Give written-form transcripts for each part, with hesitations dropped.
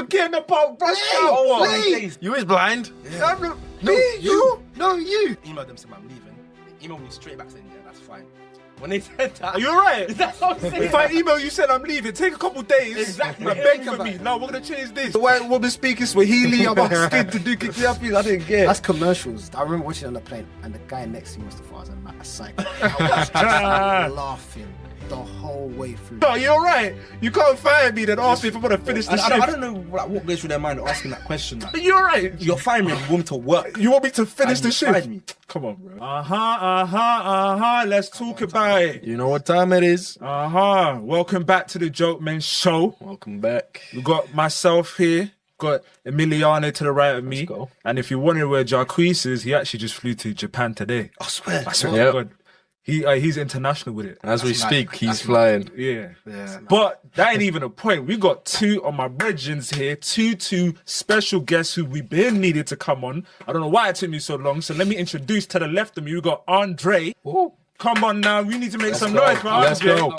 forgetting about rush hour. You was blind. Yeah. No, you. Emailed them saying I'm leaving. They emailed me straight back saying, yeah, that's fine. When they said that, Are you alright? that's what I'm saying. If I email you said I'm leaving, take a couple days. Exactly. And beg for me. Now we're gonna change this. The white woman speaking Swahili about skin to do kikiapi. I didn't get. That's commercials. I remember watching it on the plane, and the guy next to me must have thought I was a psycho. I was just laughing the whole way through. No, you're right. You can't fire me then ask me if I'm gonna finish the shift. I don't know what goes through their mind asking that question. Like, You're right. you're firing me and you want me to work. You want me to finish And the you shift? fired me. Come on, bro. Let's talk about it. You know what time it is? Welcome back to the Jokemen Show. Welcome back. We got myself here. Got Emiliano to the right of me. go. And if you wondering where Jacques is, he actually just flew to Japan today. I swear. I swear Yep. to God. He's international with it. As we That's speak, mad. he's That's flying. Yeah. Yeah. But that ain't even a point. We got two of my brethrens here, two special guests who we've been needed to come on. I don't know why it took me so long. So let me introduce to the left of me. We got Andre. Ooh. Come on now. We need to make some go. noise for Let's Andre. go.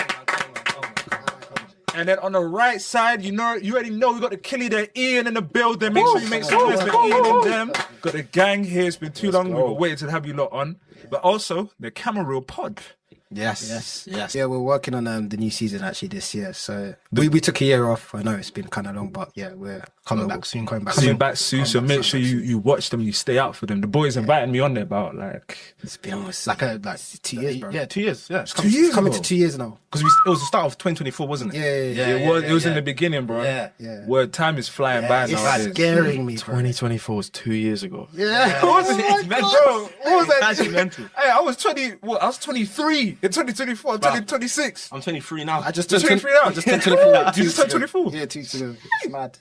And then on the right side, you already know we got the killie there, Ian in the building. Make sure you make some noise for Ian and them. Got the gang here. It's been too long. We were waiting to have you lot on. But also the Camera Reel Pod. Yes. Yeah, we're working on the new season actually this year. So we took a year off. I know it's been kind of long, but yeah, we're Coming back soon. Coming back soon, so make sure you watch them, you stay out for them. The boys invited me on there about It's been almost Like 2 years, bro. Yeah, 2 years. Yeah. 2 years Coming ago. to 2 years now. Because it was the start of 2024, wasn't it? Yeah. It was in the beginning, bro. Yeah. Where time is flying by It's nowadays. scaring me, bro. 2024 was 2 years ago. Yeah. What was it? It's mental. Bro, what was that? It's actually mental. Hey, I was 23 in 2024. I'm turning 26. I'm 23 now. I just You're turned 23 now? I just turned 24. You just turned 24? Yeah, 2 years ago. It's mad.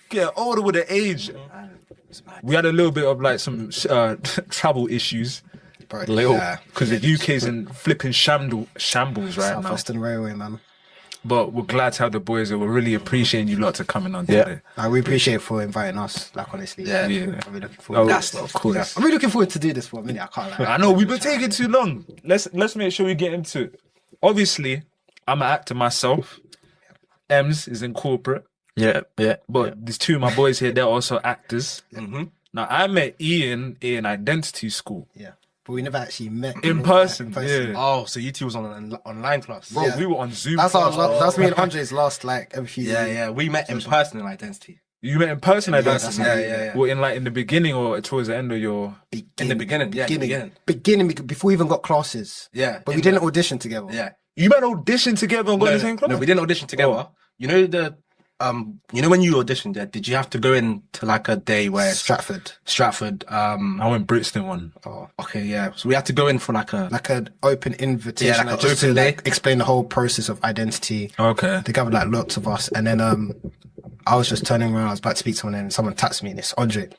Get older with the age. It's mad. We had a little bit of like some travel issues Bro, Little. because the UK's in flipping shambles right now. Southwestern Railway, man. But we're glad to have the boys. We're really appreciating you lot to coming on today. We appreciate it for inviting us. Like honestly, Yeah. Yeah. I'm really looking forward. Of course. I'm really looking forward to do this for a minute. I can't lie. I know we've been taking too long. Let's make sure we get into it. Obviously, I'm an actor myself. Ems is in corporate, Yeah. but these two of my boys here, they're also actors. Mm-hmm. Now I met Ian in identity school. Yeah, but we never actually met In person, yeah. Oh, so you two was on an online class. Bro, we were on Zoom. That's class. that's me and Andre's last like every few years. Yeah. We met in person in identity. You met in person identity. Yeah. Well, in the beginning or towards the end of your. In the beginning, yeah. Beginning before we even got classes. Yeah. But we didn't audition together. Yeah. You met audition together and got in the same class. No, we didn't audition together. You know when you auditioned, yeah, did you have to go in to like a day where Stratford. I went Brixton one. Oh, okay, yeah. So we had to go in for like an open invitation. Yeah, like an just open to day. like explain the whole process of identity. Okay. They gathered like lots of us, and then I was just turning around. I was about to speak to someone, and someone tapped me, and it's Andre,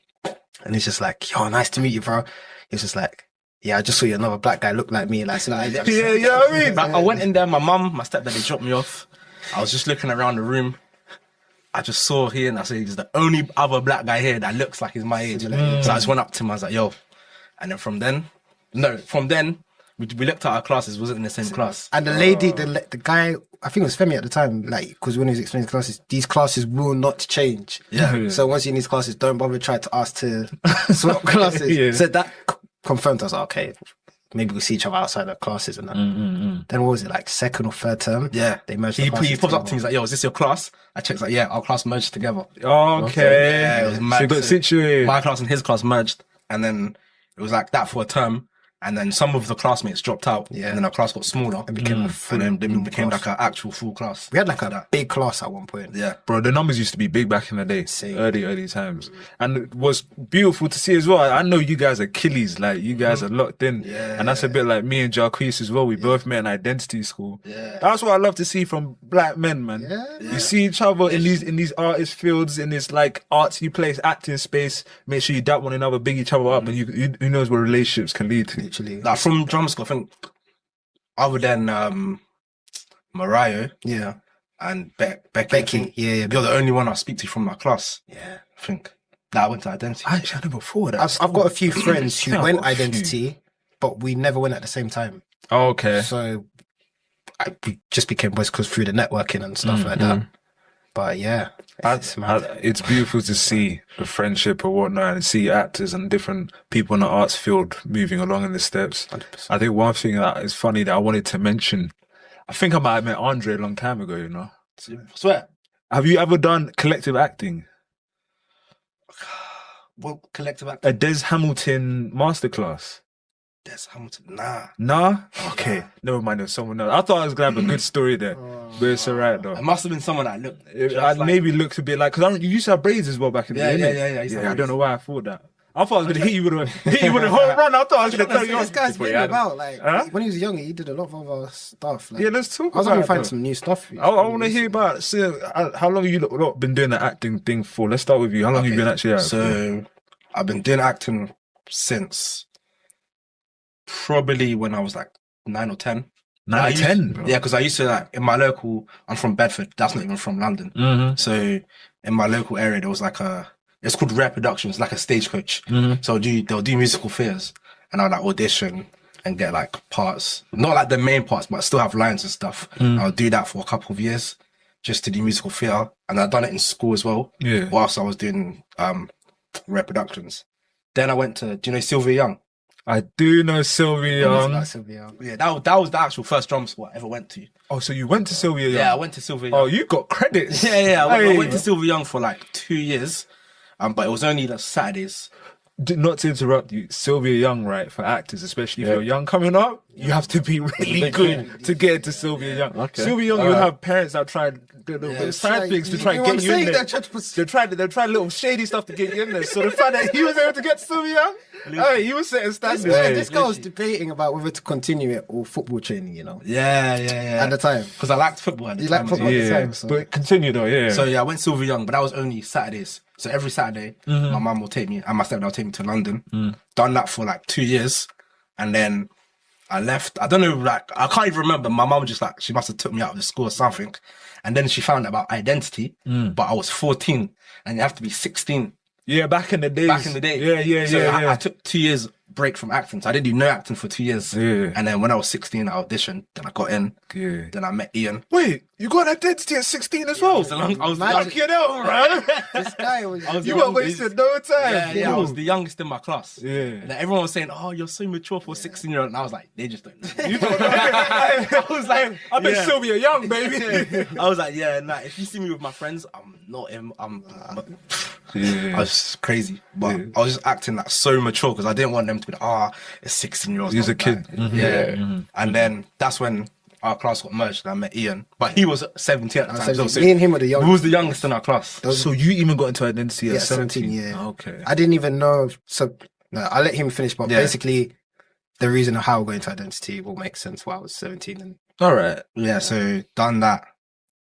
and he's just like, "Yo, nice to meet you, bro." He's just like, "Yeah, I just saw you another black guy look like me." Like, so like Yeah, you know what I mean? I went in there, my mum, my stepdad, they dropped me off. I was just looking around the room. I just saw here and I said, he's the only other black guy here that looks like he's my age. So I just went up to him, I was like, yo. And then from then, we looked at our classes, wasn't in the same class. And the lady, the guy, I think it was Femi at the time, like, because when he was explaining classes, these classes will not change. Yeah. So once you're in these classes, don't bother try to ask to swap classes. Yeah. So that confirmed us, okay, maybe we'll see each other outside of classes and that. Then what was it, like second or third term? Yeah. They merged He the classes pops up to me, together. he's like, yo, is this your class? I checked, like, yeah, our class merged together. Okay. Yeah, it was mad. So you got situated. My class and his class merged. And then it was like that for a term. And then some of the classmates dropped out. Yeah. And then our class got smaller. It became a full And then it became class. like an actual full class. We had like a big class at one point. Yeah. Bro, the numbers used to be big back in the day. Same. Early times. And it was beautiful to see as well. I know you guys are killies. Like, you guys are locked in. Yeah. And that's a bit like me and Jacques as well. We both met in identity school. Yeah. That's what I love to see from black men, man. Yeah. You see each other in these artist fields, in this like artsy place, acting space. Make sure you dap one another, big each other up, and you who knows where relationships can lead to. Literally. Like from drama school, I think, other than Mariah Yeah. and Becky, I Becky, think yeah. you're the only one I speak to from my class. Yeah. I think that I went to identity. Actually, I never thought of that. I've got a few friends who Yeah, I've went got a few. identity, but we never went at the same time. Okay. So we just became boys because through the networking and stuff like that. But yeah, it's mad. It's beautiful to see the friendship or whatnot and see actors and different people in the arts field moving along in the steps. 100%. I think one thing that is funny that I wanted to mention, I think I might have met Andre a long time ago, you know. Swear. Have you ever done collective acting? What collective A acting? Des Hamilton masterclass? Des Hamilton. Nah. Nah? Okay. Never mind, there's someone else. I thought I was going to have a good story there. But it's alright though. It must have been someone that looked. just I like- maybe looked a bit like, because you used to have braids as well back in the Yeah, day. yeah, innit? yeah, yeah, I used to have I don't braids. know why I thought that. I thought I was going to hit you with a home run. I thought I was going to tell you This guy's But been yeah, about, like, Huh? when he was younger, he did a lot of other stuff. Like, Yeah, let's talk I was about going it. to find though. some new stuff. I want to hear about, how long have you lot been doing the acting thing for? Let's start with you. How long have you been actually out? So I've been doing acting since probably when I was like 9 or 10. 9 I or used- 10, bro. Yeah, because I used to like in my local. I'm from Bedford. That's not even from London. Mm-hmm. So in my local area, there was like it's called Rare Productions, like a stagecoach. Mm-hmm. So they'll do musical theatres, and I'll like audition and get like parts, not like the main parts, but still have lines and stuff. I'll do that for a couple of years just to do musical theatre, and I've done it in school as well. Yeah. Whilst I was doing Rare Productions. Then I went to, do you know Sylvia Young? I do know Sylvia Young. Yeah, that was the actual first drum spot I ever went to. Oh, so you went to Sylvia Young? Yeah, I went to Sylvia Young. Oh, you got credits. Yeah. I Hey. went to Sylvia Young for like 2 years, but it was only the Saturdays. Not to interrupt you, Sylvia Young, right, for actors, especially if you're young coming up, you have to be really good to get into Sylvia Young. Okay. Sylvia Young, you'll have parents that try the side things to try and get you in there. They're trying little shady stuff to get you in there. So the fact that he was able to get Sylvia Young, hey, he was setting standards. This guy was debating about whether to continue it or football training, you know, Yeah. at the time. Because I liked football at the You time. like football at the Yeah, time, so. but continue though, yeah. So yeah, I went Sylvia Young, but that was only Saturdays. So every Saturday, my mum will take me, and my stepdad will take me to London. Done that for like 2 years, and then I left. I don't know, like I can't even remember. My mum just like she must have took me out of the school or something, and then she found out about identity. But I was 14, and you have to be 16 yeah, back in the days. back in the day. Yeah, So yeah. I took 2 years break from acting, so I didn't do no acting for 2 years. Yeah. And then when I was 16, I auditioned. Then I got in. Yeah. Then I met Ian. Wait, you got an identity at 16 as well? I was Fucking hell, man. This guy was. You got wasted no time. Yeah, I was the youngest in my class. Yeah. And everyone was saying, "Oh, you're so mature for a 16-year-old." And I was like, "They just don't know." You don't know. I was like, I bet Yeah. Sylvia Young, baby. I was like, "Yeah, nah. If you see me with my friends, I'm not him. Yeah. I was crazy, but I was just acting like so mature because I didn't want them to be like, it's 16-year-olds. He's a kid. Yeah. And then that's when our class got merged and I met Ian, but he was 17 at the time. 17. So Me and him were the we youngest. was the youngest in our class. So you even got into identity at Yeah, 17? 17, yeah. Okay. I didn't even know. So no, I let him finish, but Yeah. basically, the reason of how I got into identity will make sense why I was 17. And All right. Yeah, so done that.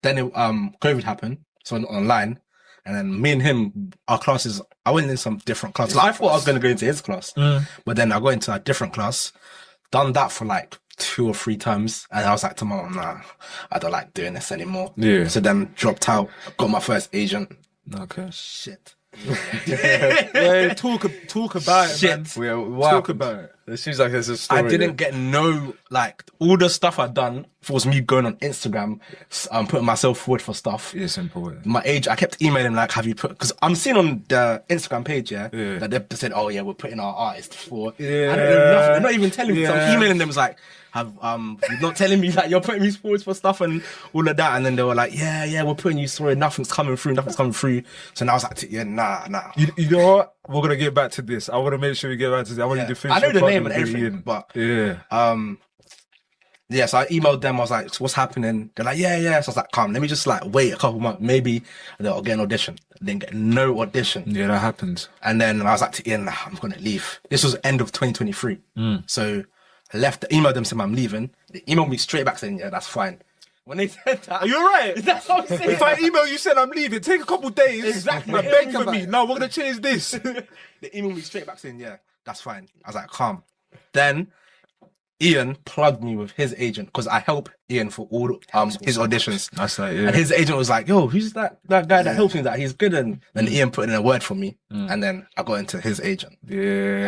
Then COVID happened, so online, and then me and him, our classes. I went in some different classes. Like, I thought I was going to go into his class, but then I got into a different class. Done that for like 2 or 3 times, and I was like to my mom, "Nah, I don't like doing this anymore." Yeah. So then dropped out. Got my first agent. Okay. Shit. Yeah, talk about it, man. Shit. Wow. Talk about it. It seems like there's a story. I didn't get no, like, all the stuff I'd done was me going on Instagram, putting myself forward for stuff. Yeah, simple. Yeah. My age, I kept emailing like, have you put? Because I'm seeing on the Instagram page, Yeah. that they said, "Oh yeah, we're putting our artists for." Yeah. I don't know nothing. They're not even telling me. So Yeah. I'm emailing them, was like, "Have you're not telling me like you're putting me forward for stuff and all of that?" And then they were like, "Yeah, we're putting you through. Nothing's coming through. So now I was like, "Yeah, nah." You know what? We're gonna get back to this. I want to make sure we get back to this. I want you to finish. I know your the part name with and everything, Ian. but yeah. Yeah, so I emailed them. I was like, "So what's happening?" They're like, yeah. So I was like, "Come, let me just like wait a couple months, maybe I'll get an audition." I didn't get no audition. Yeah, that happens. And then I was like to Ian, "Nah, I'm going to leave." This was end of 2023. So I left, emailed them saying I'm leaving. They emailed me straight back saying, "Yeah, that's fine." When they said that, Are you alright? that's what I'm saying. If I email you said I'm leaving, take a couple days. Exactly. And beg Think for me. about it. No, we're gonna change this. They emailed me straight back saying, "Yeah, that's fine." I was like, calm. Then Ian plugged me with his agent because I help Ian for all his auditions. That's like, yeah. And his agent was like, "Yo, who's that guy that helps me? That he's good." And then Ian put in a word for me, and then I got into his agent. Yeah.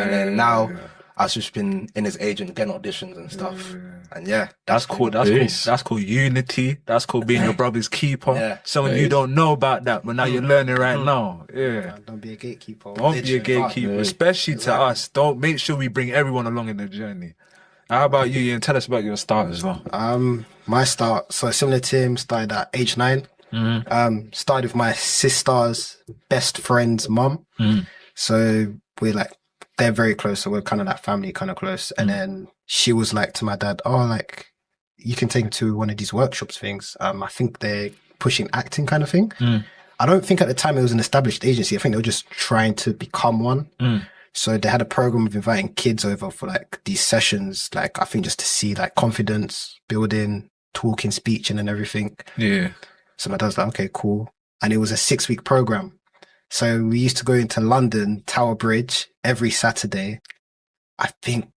And then now I've just been in his agent getting auditions and stuff. And yeah, That's cool. That's Peace. cool. That's called unity. That's called being your brother's keeper. Yeah. Someone you don't know about that, but now you're learning right now. Yeah. Man, don't be a gatekeeper. Don't be a gatekeeper, especially to us. Don't make sure we bring everyone along in the journey. How about you, Ian? Tell us about your start as well. My start, so similar to him, started at age 9. Started with my sister's best friend's mum. So we're like, they're very close. So we're kind of like family, kind of close. And then she was like to my dad, oh, like, you can take him to one of these workshops things. I think they're pushing acting kind of thing. I don't think at the time it was an established agency. I think they were just trying to become one. So they had a program of inviting kids over for like these sessions, like I think just to see like confidence building, talking, speech, and everything. Yeah. So my dad was like, okay, cool. And it was a 6-week program. So we used to go into London, Tower Bridge, every Saturday. I think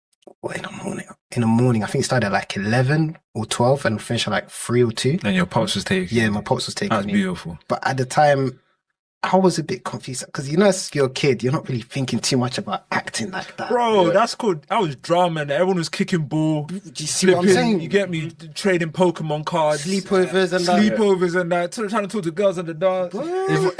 in the morning, I think it started at like 11 or 12 and finished at like 3 or 2. And your pops was taking. Yeah, my pops was taking That's me. beautiful. But at the time, I was a bit confused because, you know, as you're a kid, you're not really thinking too much about acting like that. Bro, that's cool. I was drama and everyone was kicking ball. Do you see what I'm saying? You get me? Trading Pokemon cards. Sleepovers and that. Sleepovers and that. Trying to talk to girls on the dance.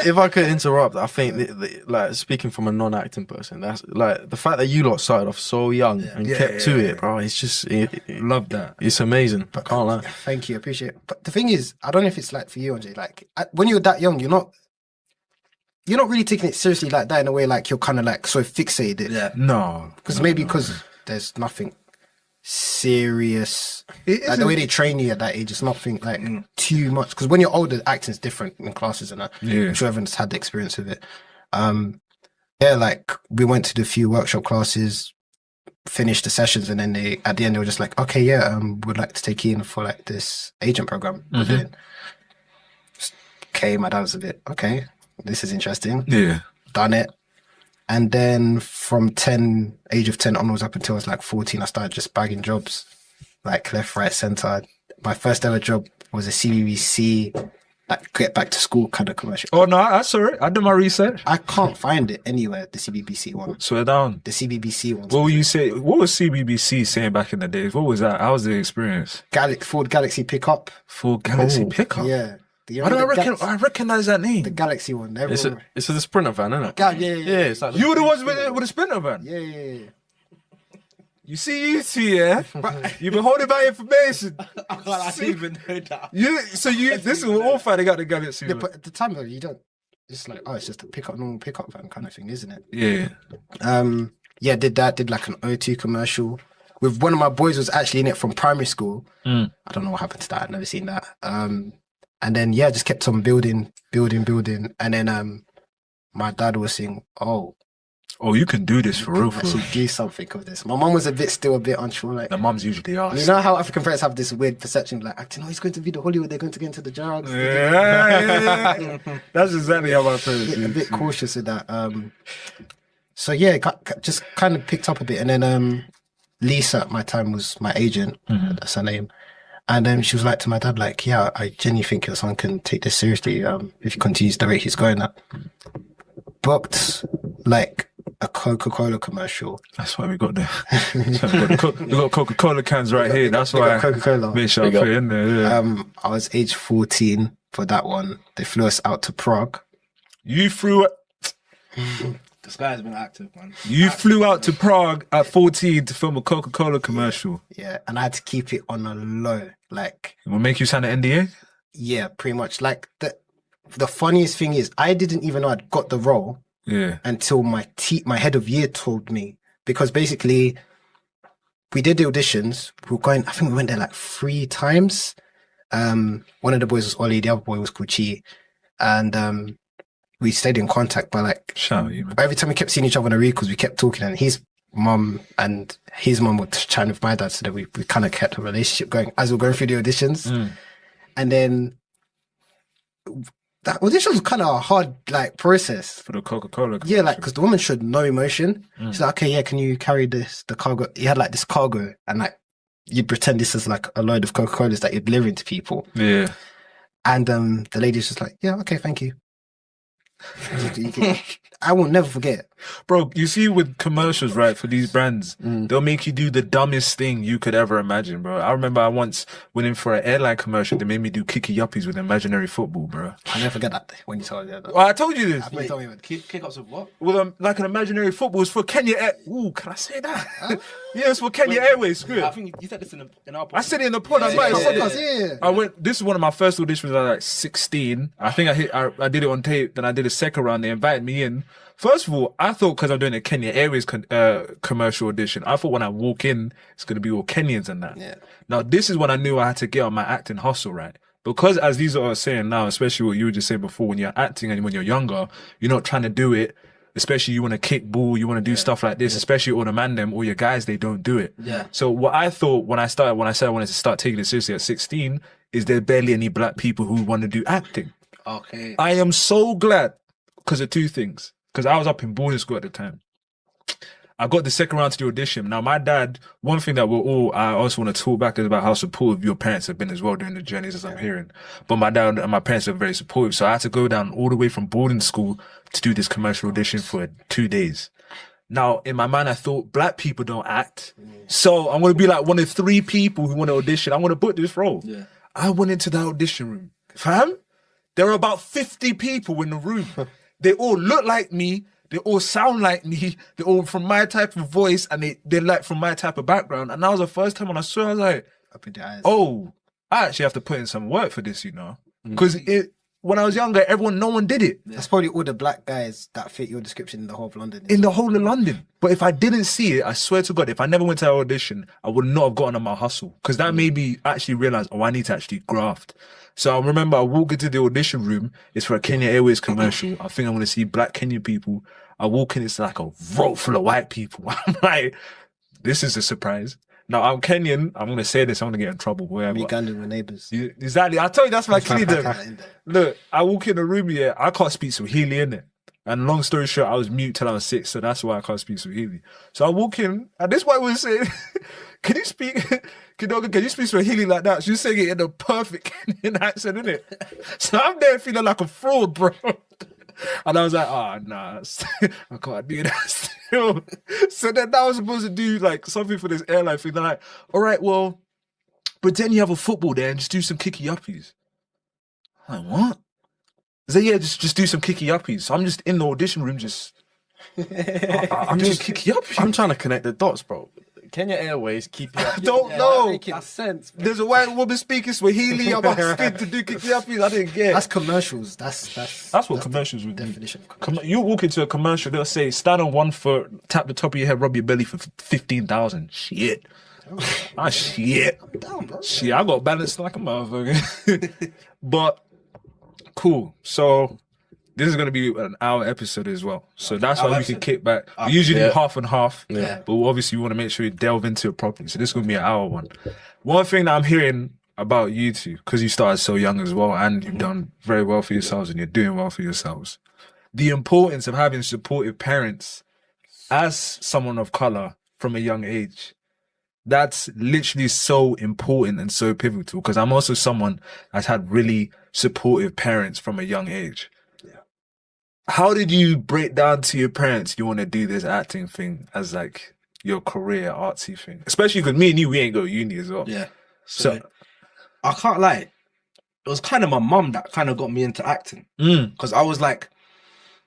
If I could interrupt, I think like speaking from a non-acting person, that's like the fact that you lot started off so young and kept to it, bro. It's just Love that. It's amazing. I can't lie. Thank you, appreciate it. But the thing is, I don't know if it's like for you, Andre. Like when you're that young, you're not really taking it seriously like that in a way. Like you're kind of like so fixated. Yeah. No. Because there's nothing serious. Like the way they train you at that age, it's nothing like too much. Because when you're older, acting's different in classes and that. Yeah. I'm sure everyone's had the experience with it. Yeah, like we went to the few workshop classes, finished the sessions, and then at the end they were just like, okay, yeah, would like to take you in for like this agent program. we're doing. Okay, my dad was a bit, okay, this is interesting. Yeah. Done it. And then from age of 10 onwards up until I was like 14, I started just bagging jobs, like left, right, center. My first ever job was a CBBC, like get back to school kind of commercial. Oh, no, I saw it. I did my research. I can't find it anywhere, the CBBC one. Swear down. The CBBC one. What were you say? What was CBBC saying back in the days? What was that? How was the experience? Ford Galaxy pickup. Full Galaxy pickup. Yeah. I don't I recognize that name. The Galaxy one. It's Everyone... a sprinter van, isn't it? Yeah. It's like You were the ones with the sprinter van. Yeah. You see, yeah. You've been holding back information. I didn't even know that. This is all fine. They got the Galaxy. Yeah, but at the time though, you don't. It's like, oh, it's just a normal pickup van kind of thing, isn't it? Yeah. Yeah, did like an O2 commercial with one of my boys was actually in it from primary school. I don't know what happened to that. I've never seen that. And then yeah, just kept on building. And then my dad was saying, oh, you can do this for real. I should do something of this. My mum was still a bit unsure. Like The mums usually are. you know how African parents have this weird perception of like acting. Oh, he's going to be the Hollywood. They're going to get into the drugs. Yeah. That's exactly how my parents A bit cautious with that. So yeah, just kind of picked up a bit, and then Lisa at my time was my agent. That's her name. And she was like to my dad, like, yeah, I genuinely think your son can take this seriously if he continues the rate he's going at. Booked like a Coca-Cola commercial. That's why we got the we got Coca-Cola cans right here. That's why Coca-Cola. make sure I put it in there. Yeah. I was age 14 for that one. They flew us out to Prague. You flew This guy's been active, man. You flew out to Prague at 14 to film a Coca-Cola commercial. Yeah, and I had to keep it on a low. Like, It will make you sign an NDA? yeah, pretty much. Like, the funniest thing is, I didn't even know I'd got the role Yeah. until my head of year told me. Because basically, we did the auditions. I think we went there like 3 times. One of the boys was Ollie, the other boy was called Chi. And we stayed in contact by like, Shout out you, man. every time we kept seeing each other on the recalls, we kept talking, and his mum were chatting with my dad, so that we kind of kept a relationship going as we were going through the auditions. And then that audition was kind of a hard like process. For the Coca-Cola commercial. Yeah, like, because the woman showed no emotion. She's like, okay, yeah, can you carry the cargo? He had like this cargo, and like you'd pretend this is like a load of Coca-Colas that you're delivering to people. Yeah. And the lady's just like, yeah, okay, thank you. I will never forget. Bro, you see with commercials, right, for these brands, they'll make you do the dumbest thing you could ever imagine, bro. I remember I once went in for an airline commercial. They made me do kicky yuppies with imaginary football, bro. I'll never forget that when you told me that. Well, I told you this. You told me about Kick-ups of what? With like an imaginary football. It's for Kenya Air. Ooh, can I say that? Yeah, it's for Kenya Airways. Screw it. I think you said this in our podcast. I said it in the pod. I might have said it. yeah. I went. This is one of my first auditions. When I was like 16. I think I did it on tape. Then I did a second round. They invited me in. First of all, I thought because I'm doing a Kenya Airways commercial audition, I thought when I walk in, it's gonna be all Kenyans and that. Yeah. Now this is when I knew I had to get on my acting hustle, right? Because as these are saying now, especially what you were just saying before, when you're acting and when you're younger, you're not trying to do it. Especially you want to kick ball, you want to do stuff like this. Especially all the man them, all your guys, they don't do it. Yeah. So what I thought when I said I wanted to start taking it seriously at 16, is there barely any black people who want to do acting. Okay. I am so glad because of two things. Because I was up in boarding school at the time. I got the second round to the audition. Now, my dad, one thing that I also want to talk back is about how supportive your parents have been as well during the journeys, as I'm hearing. But my dad and my parents are very supportive. So I had to go down all the way from boarding school to do this commercial audition for 2 days. Now, in my mind, I thought black people don't act. So I'm going to be like one of 3 people who want to audition. I'm going to book this role. Yeah. I went into that audition room. Fam, there were about 50 people in the room. They all look like me. They all sound like me. They're all from my type of voice and they're like from my type of background. And that was the first time when I saw it, I was like, Up in the eyes. oh, I actually have to put in some work for this, you know? Because when I was younger, no one did it. That's probably all the black guys that fit your description in the whole of London. In the whole of London. But if I didn't see it, I swear to God, if I never went to that audition, I would not have gotten on my hustle. Because that made me actually realize, I need to actually graft. So I remember I walk into the audition room. It's for a Kenya Airways commercial. I think I'm going to see black Kenyan people. I walk in, it's like a row full of white people. I'm like, this is a surprise. Now, I'm Kenyan. I'm going to say this. I'm going to get in trouble. Wherever. Me, Ugandan were neighbours. Exactly. I tell you, that's my kingdom. Look, I walk in the room here. I can't speak Swahili, innit? And long story short, I was mute till I was 6. So that's why I can't speak Swahili. So I walk in, and this white woman saying, can you speak Swahili like that? She's saying it in a perfect Kenyan accent, innit? So I'm there feeling like a fraud, bro. And I was like, nah, I can't do that still. So then I was supposed to do like something for this airline thing. They're like, all right, well, pretend you have a football there and just do some kicky uppies. I'm like, what? They said, yeah, just do some kicky uppies. So I'm just in the audition room, I'm just kicky uppies. I'm trying to connect the dots, bro. Kenya Airways keep you. I don't know. Making sense. There's a white woman speaking Swahili. I'm asking to do kicky uppies. I didn't get. That's commercials. That's what commercials would do. definition of commercial. You walk into a commercial, they'll say, stand on 1 foot, tap the top of your head, rub your belly for 15,000. Shit. Shit. I'm down, bro. Shit, I got balanced like a motherfucker. But cool. So this is going to be an hour episode as well. So that's why we can kick back. We usually do half and half. Yeah. But obviously we want to make sure you delve into it properly. So this is going to be an hour one. One thing that I'm hearing about you two, because you started so young as well and you've done very well for yourselves and you're doing well for yourselves. The importance of having supportive parents as someone of color from a young age. That's literally so important and so pivotal because I'm also someone that's had really supportive parents from a young age. Yeah. How did you break down to your parents you want to do this acting thing as like your career artsy thing? Especially because me and you, we ain't go to uni as well. Yeah. So I can't lie. It was kind of my mum that kind of got me into acting. Because I was like,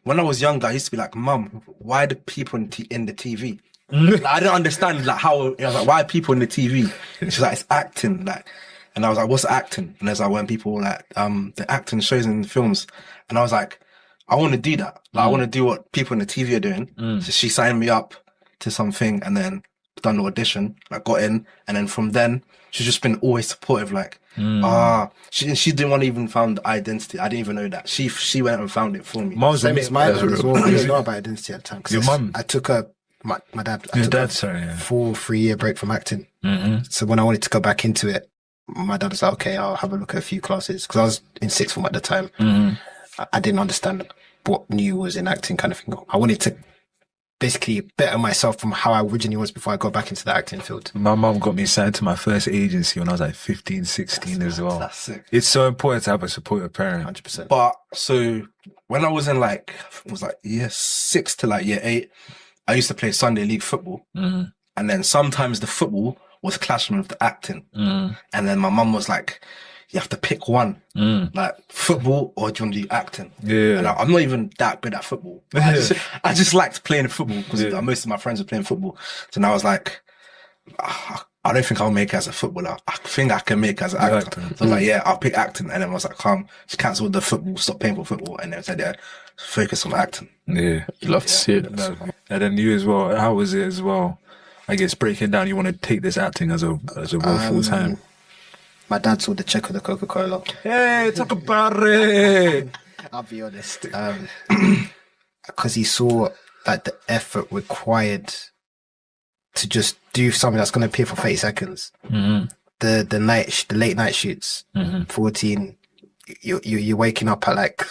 when I was younger, I used to be like, Mum, why do people in the TV? Like, I didn't understand like how, I was like, why are people in the TV? And she's like, it's acting. Like, and I was like, what's acting? And there's like when people like the acting shows and films. And I was like, I want to do that. Like, I want to do what people in the TV are doing. So she signed me up to something and then done the audition. I got in. And then from then, she's just been always supportive. Like, she didn't want to even found identity. I didn't even know that. She went and found it for me. Same as my dad as well. I didn't know about identity at the time. Your mum? I took my dad. Your dad, sorry. Yeah. 3-year break from acting. So when I wanted to go back into it, my dad was like, okay, I'll have a look at a few classes. Because I was in sixth form at the time. I didn't understand what new was in acting kind of thing. I wanted to basically better myself from how I originally was before I got back into the acting field. My mom got me signed to my first agency when I was like 15, 16 as well. That's sick. It's so important to have a supportive parent. 100%. But so when I was in like, it was like year 6 to like year 8, I used to play Sunday league football. Mm. And then sometimes the football was clashing with the acting. Mm. And then my mum was like, you have to pick one, like football or do you want to do acting? Yeah. And I'm not even that good at football. I just liked playing football because most of my friends were playing football. So now I was like, I don't think I'll make it as a footballer. I think I can make it as an actor. So I was like, yeah, I'll pick acting. And then I was like, just cancel the football, stop paying for football. And then I said, yeah, focus on acting. Yeah. You love to see it. And then you as well, how was it as well? I guess breaking down, you want to take this acting as a role full time. My dad saw the check of the Coca-Cola. Hey, talk about it. I'll be honest. Because he saw like the effort required to just do something that's going to appear for 30 seconds. Mm-hmm. The late night shoots, 14, you're waking up at like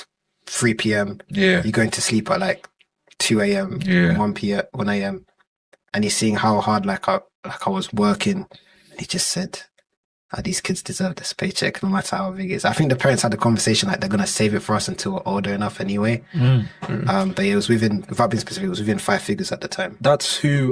3 p.m. Yeah. You're going to sleep at like 2 a.m., 1 p.m., 1 a.m. And he's seeing how hard like I was working. And he just said, these kids deserve this paycheck no matter how big it is. I think the parents had a conversation like they're going to save it for us until we're older enough anyway. But it was without being specific, it was within 5 figures at the time. That's who,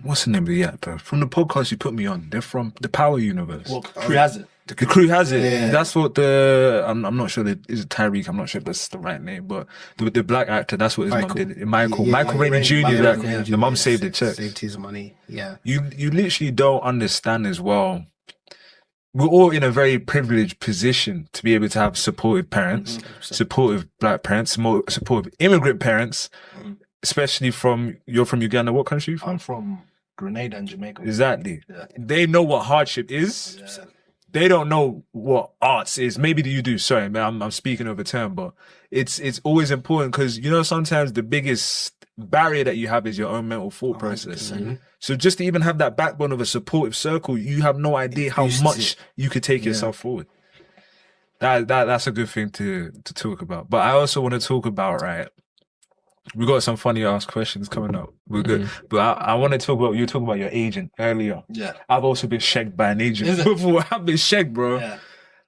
what's the name of the actor? From the podcast you put me on. They're from the Power Universe. Well, Crew has it. The crew has it. Yeah. That's what I'm not sure that is it Tyreek. I'm not sure if that's the right name, but the black actor, that's what his mum did. Michael Rainey Jr. The mum saved the check. Saved his money. Yeah. You literally don't understand as well. We're all in a very privileged position to be able to have supportive parents, supportive black parents, more supportive immigrant parents, especially you're from Uganda. What country are you from? I'm from Grenada and Jamaica. Exactly. Yeah. They know what hardship is. Yeah. They don't know what arts is. Maybe you do. Sorry, man, I'm speaking over term, but it's always important because, sometimes the biggest barrier that you have is your own mental thought process. So just to even have that backbone of a supportive circle, you have no idea how much you could take yourself forward. That's a good thing to talk about. But I also want to talk about, right, we got some funny ass questions coming up. We're good. But I want to talk about, you were talking about your agent earlier. Yeah. I've also been shagged by an agent before. I've been shagged, bro. Yeah.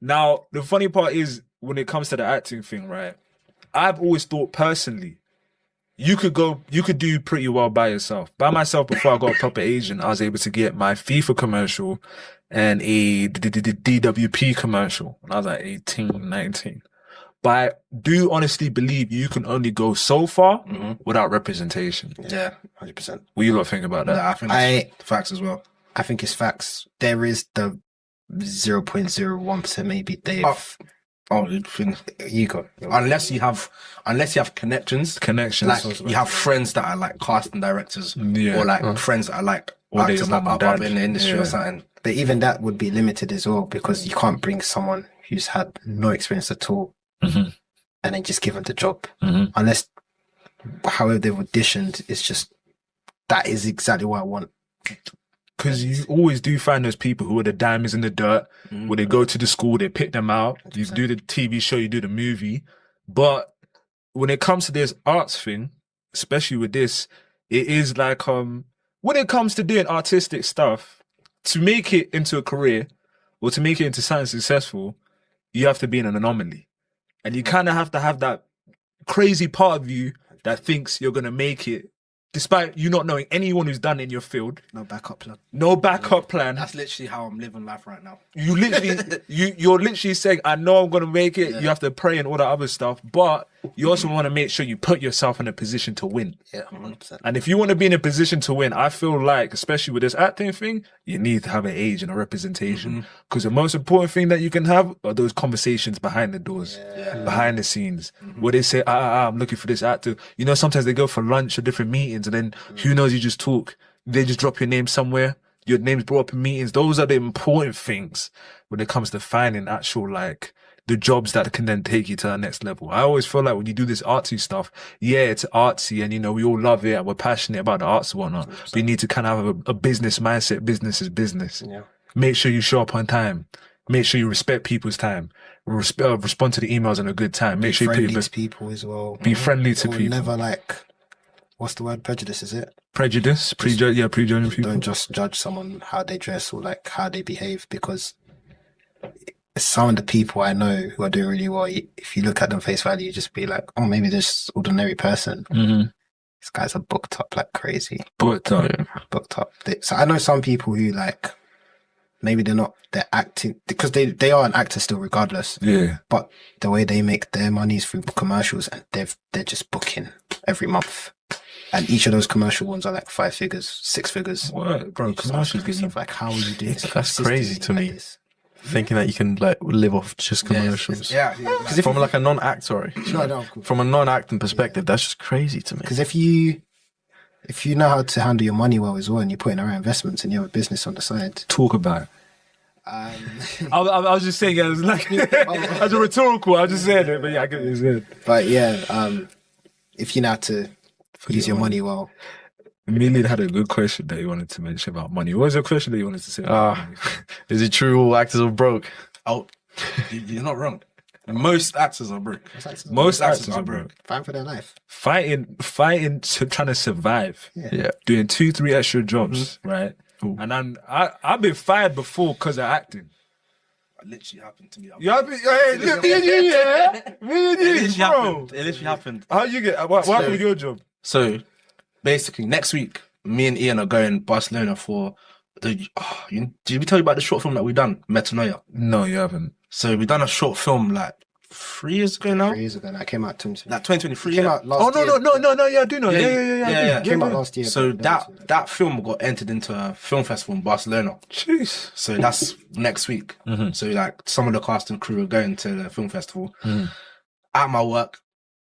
Now, the funny part is when it comes to the acting thing, right? I've always thought personally, you could do pretty well by yourself. By myself, before I got a proper agent, I was able to get my FIFA commercial and a DWP commercial when I was like 18, 19. But I do honestly believe you can only go so far without representation. Yeah. 100%. What do you lot think about that? Yeah, I think that's facts as well. I think it's facts. There is the 0.01% maybe they've... You go. Unless you have connections. Like you have friends that are like casting directors, or like friends that are like actors like up in the industry or something. But even that would be limited as well because you can't bring someone who's had no experience at all and then just give them the job. Unless, however they've auditioned, it's just that is exactly what I want. Because you always do find those people who are the diamonds in the dirt, where they go to the school, they pick them out, you do the TV show, you do the movie. But when it comes to this arts thing, especially with this, it is like, when it comes to doing artistic stuff, to make it into a career or to make it into something successful, you have to be in an anomaly. And you kind of have to have that crazy part of you that thinks you're going to make it, despite you not knowing anyone who's done it in your field. No backup plan. No backup plan. That's literally how I'm living life right now. You literally, you're literally saying, I know I'm going to make it. Yeah. You have to pray and all that other stuff. But you also want to make sure you put yourself in a position to win. Yeah, 100%. And if you want to be in a position to win, I feel like, especially with this acting thing, you need to have an age and a representation. Because the most important thing that you can have are those conversations behind the doors, behind the scenes, where they say, I'm looking for this actor. Sometimes they go for lunch or different meetings, and then who knows, you just talk. They just drop your name somewhere. Your name's brought up in meetings. Those are the important things when it comes to finding actual, like, the jobs that can then take you to the next level. I always feel like when you do this artsy stuff, it's artsy and, we all love it and we're passionate about the arts and whatnot. 100%. But you need to kind of have a business mindset. Business is business. Yeah. Make sure you show up on time. Make sure you respect people's time. Respond to the emails in a good time. Make sure you be friendly to people as well. Be friendly to people. Never what's the word? Prejudice, is it? Prejudice, prejudging people. Don't just judge someone how they dress or like how they behave, because some of the people I know who are doing really well, if you look at them face value, you just be like, oh, maybe they're just ordinary person. Mm-hmm. These guys are booked up like crazy. Booked up. So I know some people who like, maybe they're acting, because they are an actor still regardless. Yeah. But the way they make their money is through commercials, and they're just booking every month. And each of those commercial ones are like 5 figures, 6 figures. What, bro? You just Commercials ask get you. yourself, like, how are you doing this? That's crazy to Like me. this? Thinking that you can like live off just commercials. Because From like a non-actor, from a non-acting perspective, that's just crazy to me. Because if you know how to handle your money well as well, and you put in the right investments, and you have a business on the side, Talk about it. I was just saying, it was like, as a rhetorical, I was just saying it, but yeah, I get what you're saying. but yeah, if you know how to use your money well. Emilia had a good question that you wanted to mention about money. What was your question that you wanted to say about money? Is it true all actors are broke? Oh, you're not wrong. Most actors are broke. Most actors are broke. Fighting for their life. Fighting, trying to survive. Yeah. Doing 2-3 extra jobs, right? Ooh. And I've been fired before because of acting. It literally happened to me. Yeah, hey, look, me and you, yeah? Me and you, bro. It literally happened. How you get, what happened with your job? So, basically, next week, me and Ian are going Barcelona for did we tell you about the short film that we done, Metanoia? No, you haven't. So we done a short film like 3 years ago now. 3 years ago, that came out 2023. Like 2023. Came yeah. out last year. No, yeah, I do know. Yeah. Came out last year. So but that film got entered into a film festival in Barcelona. Jeez. So that's next week. Mm-hmm. So like some of the cast and crew are going to the film festival. At my work,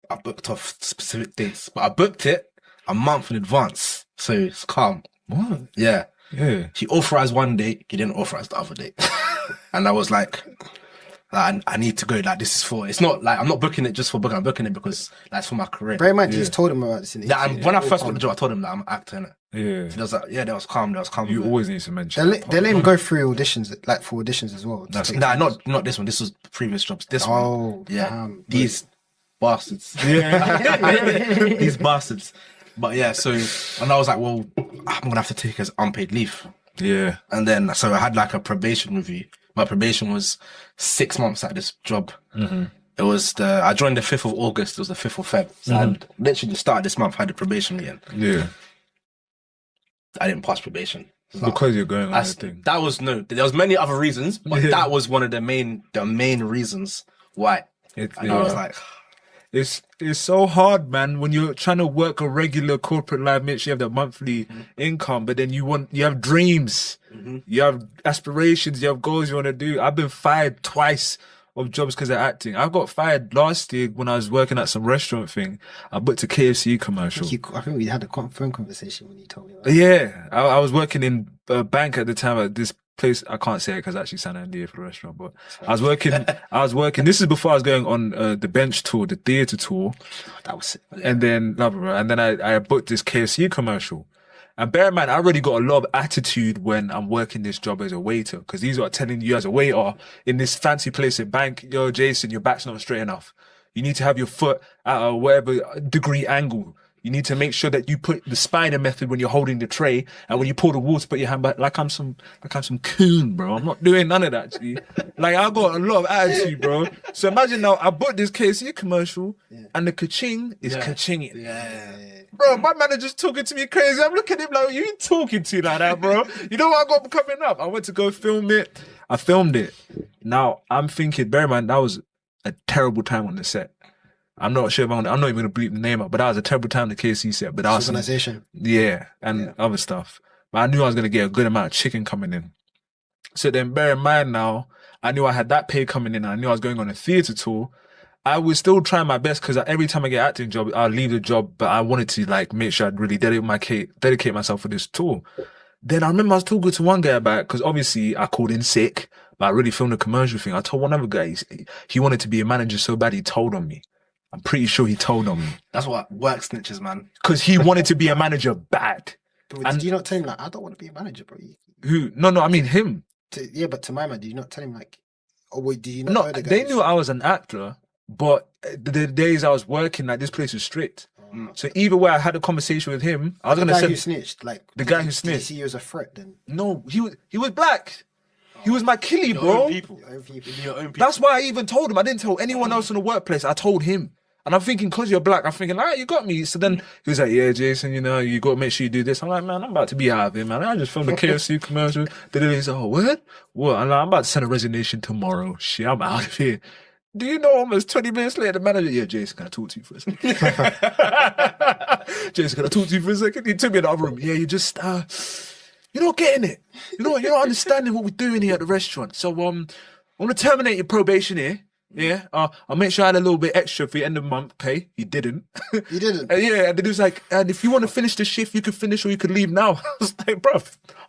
I booked off specific dates, but I booked it a month in advance. So it's calm. What? Yeah. Yeah. He authorized one date, he didn't authorize the other date. And I was like, I need to go. Like, this is for, it's not like, I'm not booking it just for booking, I'm booking it because that's for my career. bear in mind, you just told him about this. In the Yeah, and interview. when I first got the job, I told him that I'm an actor, innit? Yeah. He was like, yeah, that was calm. You always need to mention. They let him go through auditions, like for auditions as well. Nah, not this one. This was previous jobs. This Oh, one. Yeah. damn. These bastards. Yeah. These bastards. But yeah, so, and I was like, well, I'm going to have to take his unpaid leave. Yeah. And then, so I had like a probation review. My probation was 6 months at this job. Mm-hmm. It was I joined the 5th of August. It was the 5th of Feb. So I literally the start of this month, I had the probation meeting. Yeah. I didn't pass probation. Because you're going on the thing. That was there was many other reasons, but that was one of the main reasons why. And I was like, It's so hard, man, when you're trying to work a regular corporate life, make sure you have that monthly income, but then you have dreams, you have aspirations, you have goals you want to do. I've been fired twice of jobs because of acting. I got fired last year when I was working at some restaurant thing. I booked a KFC commercial. I think we had a phone conversation when you told me. About Yeah, I was working in a bank at the time at this place. I can't say it because I actually signed an NDA for the restaurant, but I was working. This is before I was going on the bench tour, the theatre tour. That was it. And then, I booked this KFC commercial. And bear in mind, I already got a lot of attitude when I'm working this job as a waiter, because these are telling you as a waiter in this fancy place at bank, yo, Jason, your back's not straight enough. You need to have your foot at a whatever degree angle. You need to make sure that you put the spider method when you're holding the tray, and when you pour the water, put your hand back like I'm some coon, bro. I'm not doing none of that, G. Like, I got a lot of attitude, bro. So imagine now, I booked this KFC commercial, and the ka-ching is ka-chinging. Yeah. Bro, my manager's talking to me crazy. I'm looking at him like, you talking to like that, bro? You know what I got coming up? I went to go film it. I filmed it. Now, I'm thinking, bear in mind, that was a terrible time on the set. I'm not sure if I'm not even going to bleep the name up, but that was a terrible time on the KFC set. But that was Organization. And other stuff. But I knew I was going to get a good amount of chicken coming in. So then bear in mind now, I knew I had that pay coming in. And I knew I was going on a theatre tour. I was still trying my best because every time I get an acting job, I'll leave the job. But I wanted to like make sure I'd really dedicate myself for this tour. Then I remember I was talking to one guy about it because obviously I called in sick, but I really filmed a commercial thing. I told one other guy he wanted to be a manager so bad he told on me. I'm pretty sure he told on me. that's what work snitches, man. Because he wanted to be a manager bad. Bro, did you not tell him, like, I don't want to be a manager, bro? Who? No, I mean him. But to my man, did you not tell him, like, oh, wait, did you not No, know the they guys? knew I was an actor, but the days I was working, like, this place was strict. So either way, I had a conversation with him. I was gonna The guy say who snitched, like the guy who did he snitched. see you as a threat then? No, he was black. He was my killie, Your bro. own people. Your own people. Your own people. That's why I even told him. I didn't tell anyone else in the workplace. I told him. And I'm thinking, because you're black, I'm thinking, all right, you got me. So then he was like, yeah, Jason, you know, you got to make sure you do this. I'm like, man, I'm about to be out of here, man. I just filmed a KFC commercial. Then he's like, oh, what? What? I'm like, I'm about to send a resignation tomorrow. Shit, I'm out of here. Do you know almost 20 minutes later, the manager, yeah, Jason, can I talk to you for a second? Jason, can I talk to you for a second? He took me in the other room. Yeah, you just, you're not getting it. You're not understanding what we're doing here at the restaurant. So, I'm going to terminate your probation here. Yeah, I'll make sure I had a little bit extra for your end of month pay. He didn't. You didn't? Yeah, and then he was like, and if you want to finish the shift, you can finish or you can leave now. I was like, bro,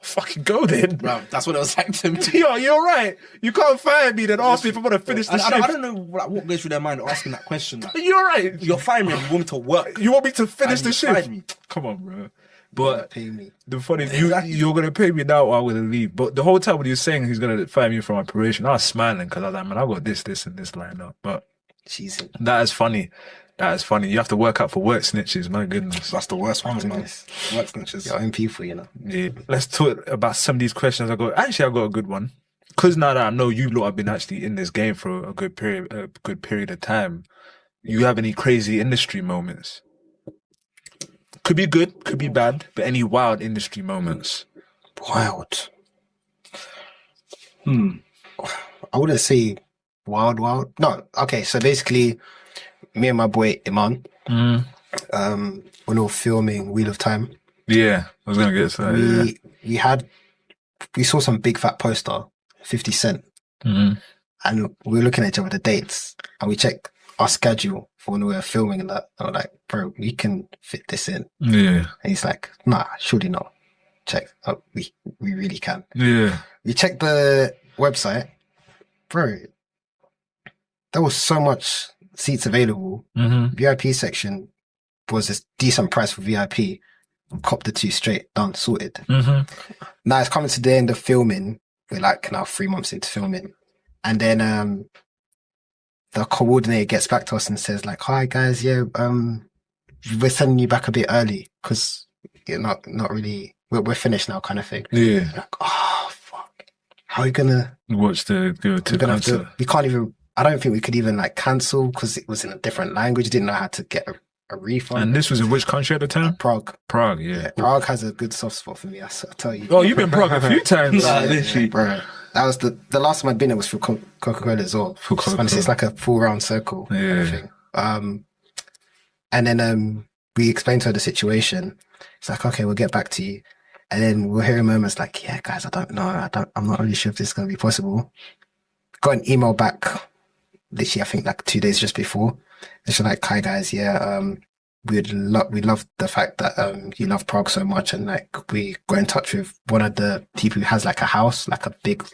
fucking go then. Bro, that's what it was like to me. Yo, you're right. You can't fire me then ask me if I want to finish the shift. I don't know what goes through their mind asking that question. Like, You're right. you're firing me and you want me to work. You want me to finish And the you shift? fired me. Come on, bro. But Pay me. the funny, Exactly. you're gonna pay me now, or I'm gonna leave. But the whole time when he was saying he's gonna fire me for my probation, I was smiling because I was like, man, I got this, and this lined up. But Cheesy. that is funny. That is funny. You have to work out for work snitches. My goodness. That's the worst ones, man. Goodness. Work snitches. Your own people, you know. Yeah. Let's talk about some of these questions. I got a good one. Because now that I know you lot have been actually in this game for a good period of time, you have any crazy industry moments? Could be good, could be bad, but any wild industry moments? Wild. I wouldn't say wild. No, okay, so basically, me and my boy Iman, when we were filming Wheel of Time, Yeah, I was gonna get to that. we saw some big fat poster, 50 Cent, Yeah. and we were looking at each other the dates, and we checked our schedule for when we were filming and that. And we're like, bro, we can fit this in. Yeah. And he's like, nah, surely not. Check. Oh, we really can. Yeah. We checked the website, bro. There was so much seats available. VIP section was a decent price for VIP. Copped the 2 straight, done, sorted. Now it's coming to the end of filming. We're like now 3 months into filming, and then the coordinator gets back to us and says like, "Hi guys, yeah, we're sending you back a bit early because you're not really we're finished now, kind of thing." Yeah. Like, oh fuck, how are we gonna? Watch the go to We're gonna have concert. to. We can't even. I don't think we could even like cancel because it was in a different language. Didn't know how to get a refund. And this was in which country at the time? Prague. Prague, yeah. Yeah, Prague has a good soft spot for me. I tell you. Oh, you've been Prague a few times. Literally. Bro, that was the last time I'd been. It was for Coca-Cola as well. For It's funny, Coca-Cola. it's like a full round circle kind of Yeah. thing. And then we explained to her the situation. It's like, okay, we'll get back to you. And then we'll hear moments like, yeah, guys, I don't know. I'm not really sure if this is going to be possible. Got an email back, literally, I think like 2 days just before. And she's like, hi guys, yeah, we love the fact that you love Prague so much, and like we got in touch with one of the people who has like a house, like a big,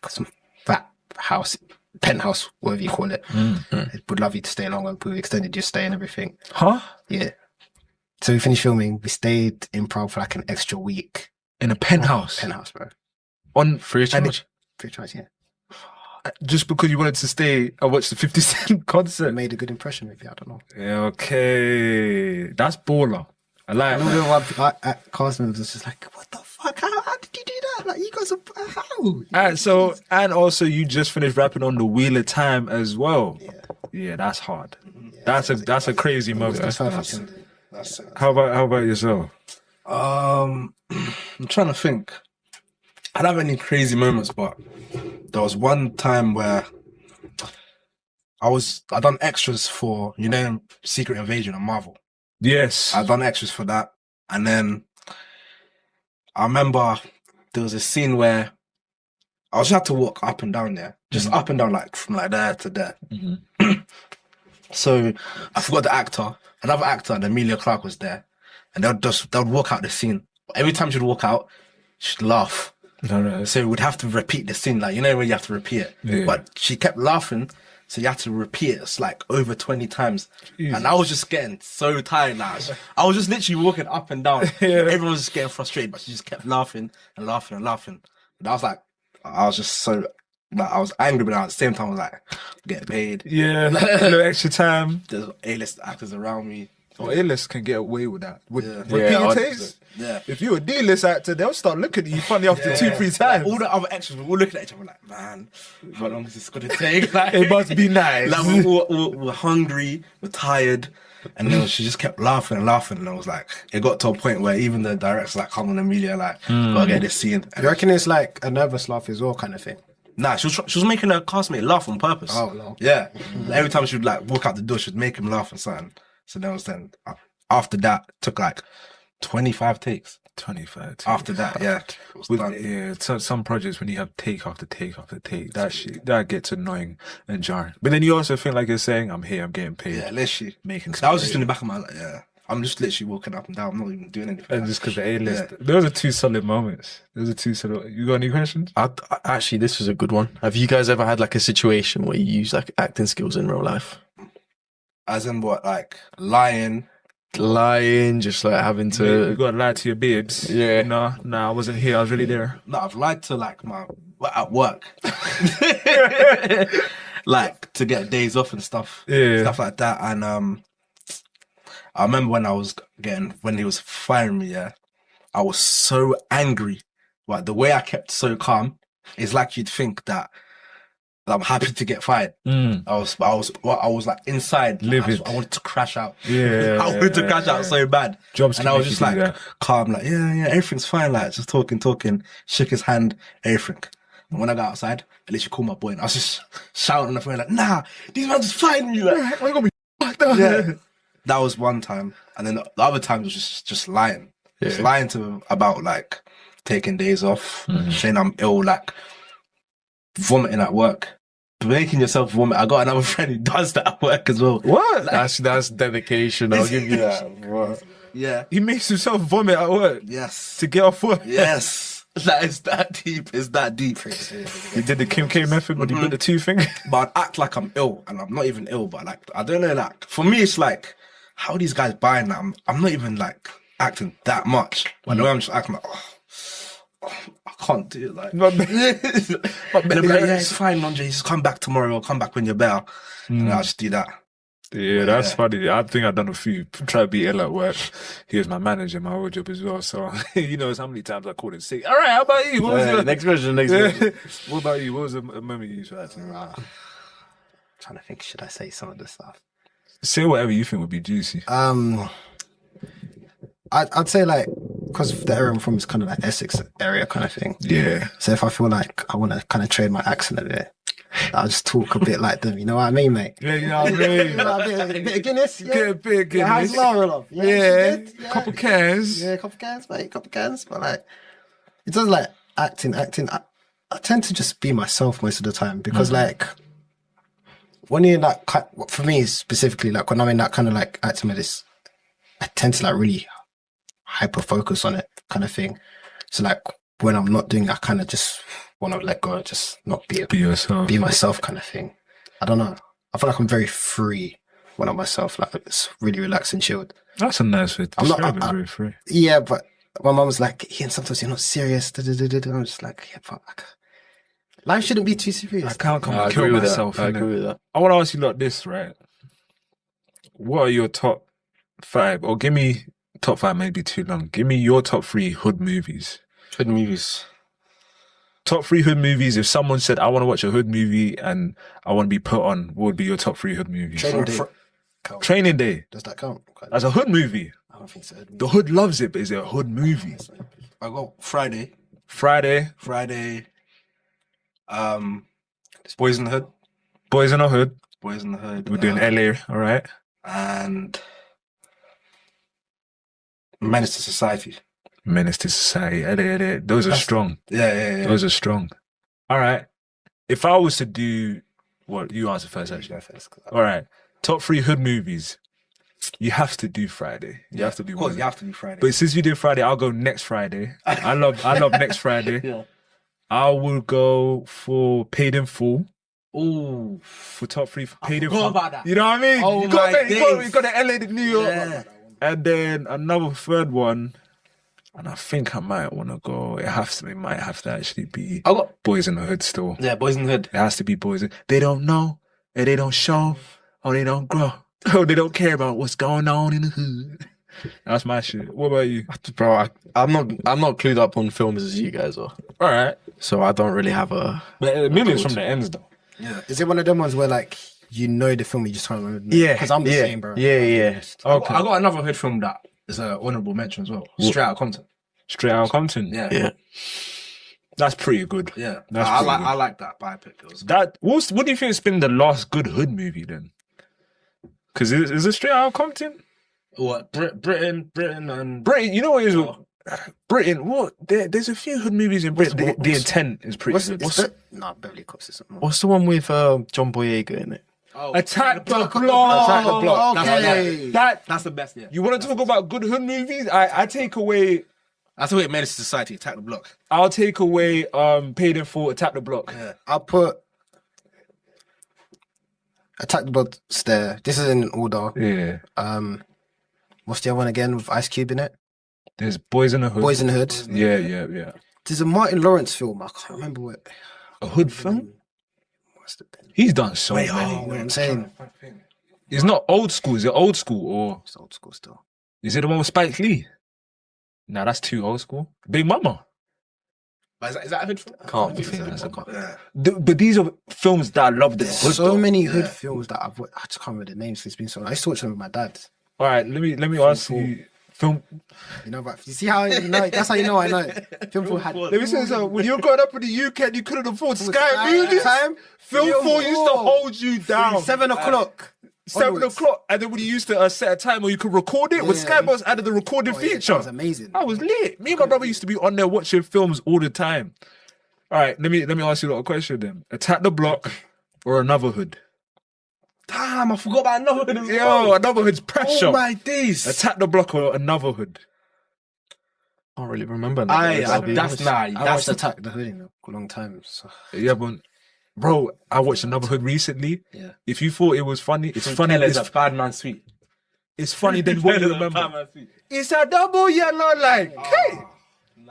some fat house, penthouse, whatever you call it. Would love you to stay longer. We extended your stay and everything. Huh? Yeah. So we finished filming. We stayed in Prague for like an extra week. In a penthouse. Penthouse, bro. On Free of and charge. Free choice, yeah. just because you wanted to stay and watch the 50 Cent It concert. made a good impression with you. I don't know. Yeah, okay. That's baller. I like And that. one cast members was just like, what the fuck? How did you do that? Like, you guys are, how? And also you just finished rapping on the Wheel of Time as well. Yeah. Yeah, that's hard. That's a crazy moment. That's perfect. How about yourself? I'm trying to think. I don't have any crazy moments, but there was one time where I done extras for, Secret Invasion on Marvel. Yes. I done extras for that. And then I remember there was a scene where I just had to walk up and down there. Just up and down, like from like there to there. So I forgot the actor. Another actor, and Emilia Clarke was there. And they'd walk out the scene. Every time she'd walk out, she'd laugh. No. So we'd have to repeat the scene, like, when you have to repeat it. Yeah. But she kept laughing, so you had to repeat it. It's like over 20 times. Jesus. And I was just getting so tired now. I was just literally walking up and down. Yeah. Everyone was just getting frustrated, but she just kept laughing and laughing and laughing. And I was like, I was just so, like, I was angry, but at the same time, I was like, get paid. Yeah, a little extra time. There's A-list actors around me. Or A-list can get away with that. With Yeah. repeated 100%. takes. Yeah. If you're a D-list actor, they'll start looking at you funny after 2-3 times. All the other extras were all looking at each other like, man, how long is this gonna take? Like, It must be nice. Like we're hungry, we're tired, and then she just kept laughing and laughing, and I was like, it got to a point where even the director's like, come on, Emilia, like, gotta get this scene. You reckon it's like a nervous laugh as well, kind of thing? Nah, she was making her castmate laugh on purpose. Oh, no. Yeah. Every time she would like walk out the door, she'd make him laugh and something. So then after that, took like 25 takes. 25. After that, yeah. It was done. Yeah, some projects when you have take after take after take, that gets annoying and jarring. But then you also feel like you're saying, I'm here, I'm getting paid. Yeah, literally. Making That was just in the back of my like, yeah. I'm just literally walking up and down. I'm not even doing anything. And just because the A-list. Yeah. Those are 2 solid moments. You got any questions? Actually, this was a good one. Have you guys ever had like a situation where you use like acting skills in real life? As in what, like lying? Lying, just like having You to. got to lie to your babes. Yeah. No, I wasn't here. I was really there. No, I've lied to like at work. Like to get days off and stuff. Yeah. Stuff like that. And I remember when he was firing me, yeah, I was so angry. But the way I kept so calm is like you'd think that I'm happy to get fired. I was like inside, Livid. I wanted to crash out. Yeah. I wanted to crash out so bad. Jobs And can I was make just you do like that. calm, like yeah, everything's fine, like just talking, shook his hand, everything. And when I got outside, I literally called my boy and I was just shouting on the phone like, nah, these men just firing me, like, I gonna be fucked up. yeah. That was one time, and then the other time was just lying, just lying to him about like taking days off, saying I'm ill, like vomiting at work, making yourself vomit. I got another friend who does that at work as well. What? That's dedication. I'll give you that, bro. Yeah. He makes himself vomit at work Yes. to get off work. Yes. That is that deep. It's that deep. He did the Kim K method when he put the 2 fingers. But I'd act like I'm ill, and I'm not even ill. But like, I don't know. Like, for me, it's like, how are these guys buying that? I'm not even like acting that much. But the way I'm just acting like, I can't do it. Like, But they'll be like, yeah, it's fine, Andre. Just come back tomorrow, or come back when you're better. And I'll just do that. yeah, that's funny. I think I've done a few. Try to be ill at work. He was my manager, my old job as well. So, you know how many times I called in sick. All right, how about you? What was your... Next question. Next question. What about you? What was a moment you tried to Trying to think, should I say some of this stuff? say whatever you think would be juicy? I'd say like, because the area I'm from is kind of like Essex area kind of thing. Yeah. So if I feel like I want to kind of trade my accent a bit, I'll just talk a bit like them. You know what I mean, mate? Yeah, you know what I mean? You know, a bit of Guinness. Yeah. Get a bit of Guinness. How's Laura love? Yeah. Yeah. She good? Couple cans. Yeah, a couple cans, mate. A couple cans. But like, it does like acting. I tend to just be myself most of the time because like, when you're in that, for me specifically, like when I'm in that kind of like acting mode, I tend to like really hyper focus on it kind of thing. So like when I'm not doing, I kind of just want to let go and just not be yourself. Be myself kind of thing. I don't know. I feel like I'm very free when I'm myself. Like it's really relaxed and chilled. That's a nice way to describe it, very free. Yeah, but my mum was like, Ian, sometimes you're not serious. I'm just like, yeah, but life shouldn't be too serious. I can't come I and kill agree with myself. that. I innit? agree with that. I want to ask you like this, right? What are your top 5? Or give me top 5, maybe too long. Give me your top 3 hood movies. Hood movies. Top 3 hood movies. If someone said, I want to watch a hood movie and I want to be put on, what would be your top 3 hood movies? Training Day. Training Day. Does that count? As a hood movie. I don't think so. The hood loves it, but is it a hood movie? I got Friday. Friday. Boys in the Hood. Boys in the Hood. Boys in the Hood. We're doing LA, all right? And Menace to Society. Menace to Society. LA. Those are strong. Yeah. Those are strong. All right. If I was to do what you answer first, actually. All right. Top 3 hood movies. You have to do Friday. You have to do Of course, one. you have to do Friday. But since you did Friday, I'll go next Friday. I love next Friday. Yeah. I will go for Paid in Full. Ooh. For top 3 for Paid in forgot Full. about that. You know what I mean? Oh you got my that, you days. got the LA to New York. Yeah. And then another third one. And I think I might want to go. It might have to actually be I got Boys in the Hood still. Boys in the Hood. It has to be Boys in. They don't know, and they don't show, or they don't grow. Oh, they don't care about what's going on in the hood. That's my shit. What about you? Bro, I'm not clued up on films as you guys are. All right. So I don't really have a... But millions from the ends, though. Yeah. Is it one of them ones where like you know the film, you just can't remember? Yeah. Because I'm the same, bro. Yeah. Okay. I got another hood film that is an honourable mention as well. Straight Out of Compton. Straight Out of Compton. Yeah. That's pretty good. Yeah. That's I pretty good. like that biopic. It was What do you think has been the last good hood movie then? Because is it Straight Out of Compton? what Britain and Britain, you know what it is? Britain, what? There's a few hood movies in Britain. The intent is pretty good. Nah, Beverly Cops is something. What's the one with John Boyega in it? Attack the Block. Attack the Block. Okay. That That's the best. Yeah. you want to talk about good hood movies? I take away. That's the way it made society. Attack the Block. I'll take away Paid in Full, Attack the Block. Yeah. I'll put Attack the Block there. This is in order. Yeah. What's the other one again with Ice Cube in it? There's Boys in the Hood. Boys in the Hood. Yeah. There's a Martin Lawrence film. I can't remember what. A hood film? Must have been. He's done so Wait, many. You know what I'm saying? It's not old school. Is it old school or It's old school still. is it the one with Spike Lee? Nah, that's too old school. Big Mama. But is that a hood film? Can't be. That's a good- Yeah. But these are films that I love. The hood So though. many hood films that I've watched. I just can't remember the names. It's been so long. I used to watch them with my dad. All right, let me ask you. Film. You know, but you see how you know? That's how you know I know. Film 4 had. Let me say something. When you were growing up in the UK, and you couldn't afford Sky Sky Movies. time, Film 4 used to 4. hold you down. 7 o'clock. 7 o'clock, and then when you used to set a time where you could record it, when Yeah. Skybox added the recording feature, That was amazing. I was lit. Me and my brother used to be on there watching films all the time. All right, let me ask you a little question then. Attack the Block or Another Hood? Damn, I forgot about another hood as well. Yo, Another Hood's pressure. Oh my days. Attack the Block or Another Hood? I don't really remember. That, That's I that's watched Attack the Hood in a long time. So. Yeah, but bro, I watched Another Hood recently. Yeah. If you thought it was funny, it's funny. It's a bad man sweet. It's funny than what you remember. It's a double yellow line. Hey.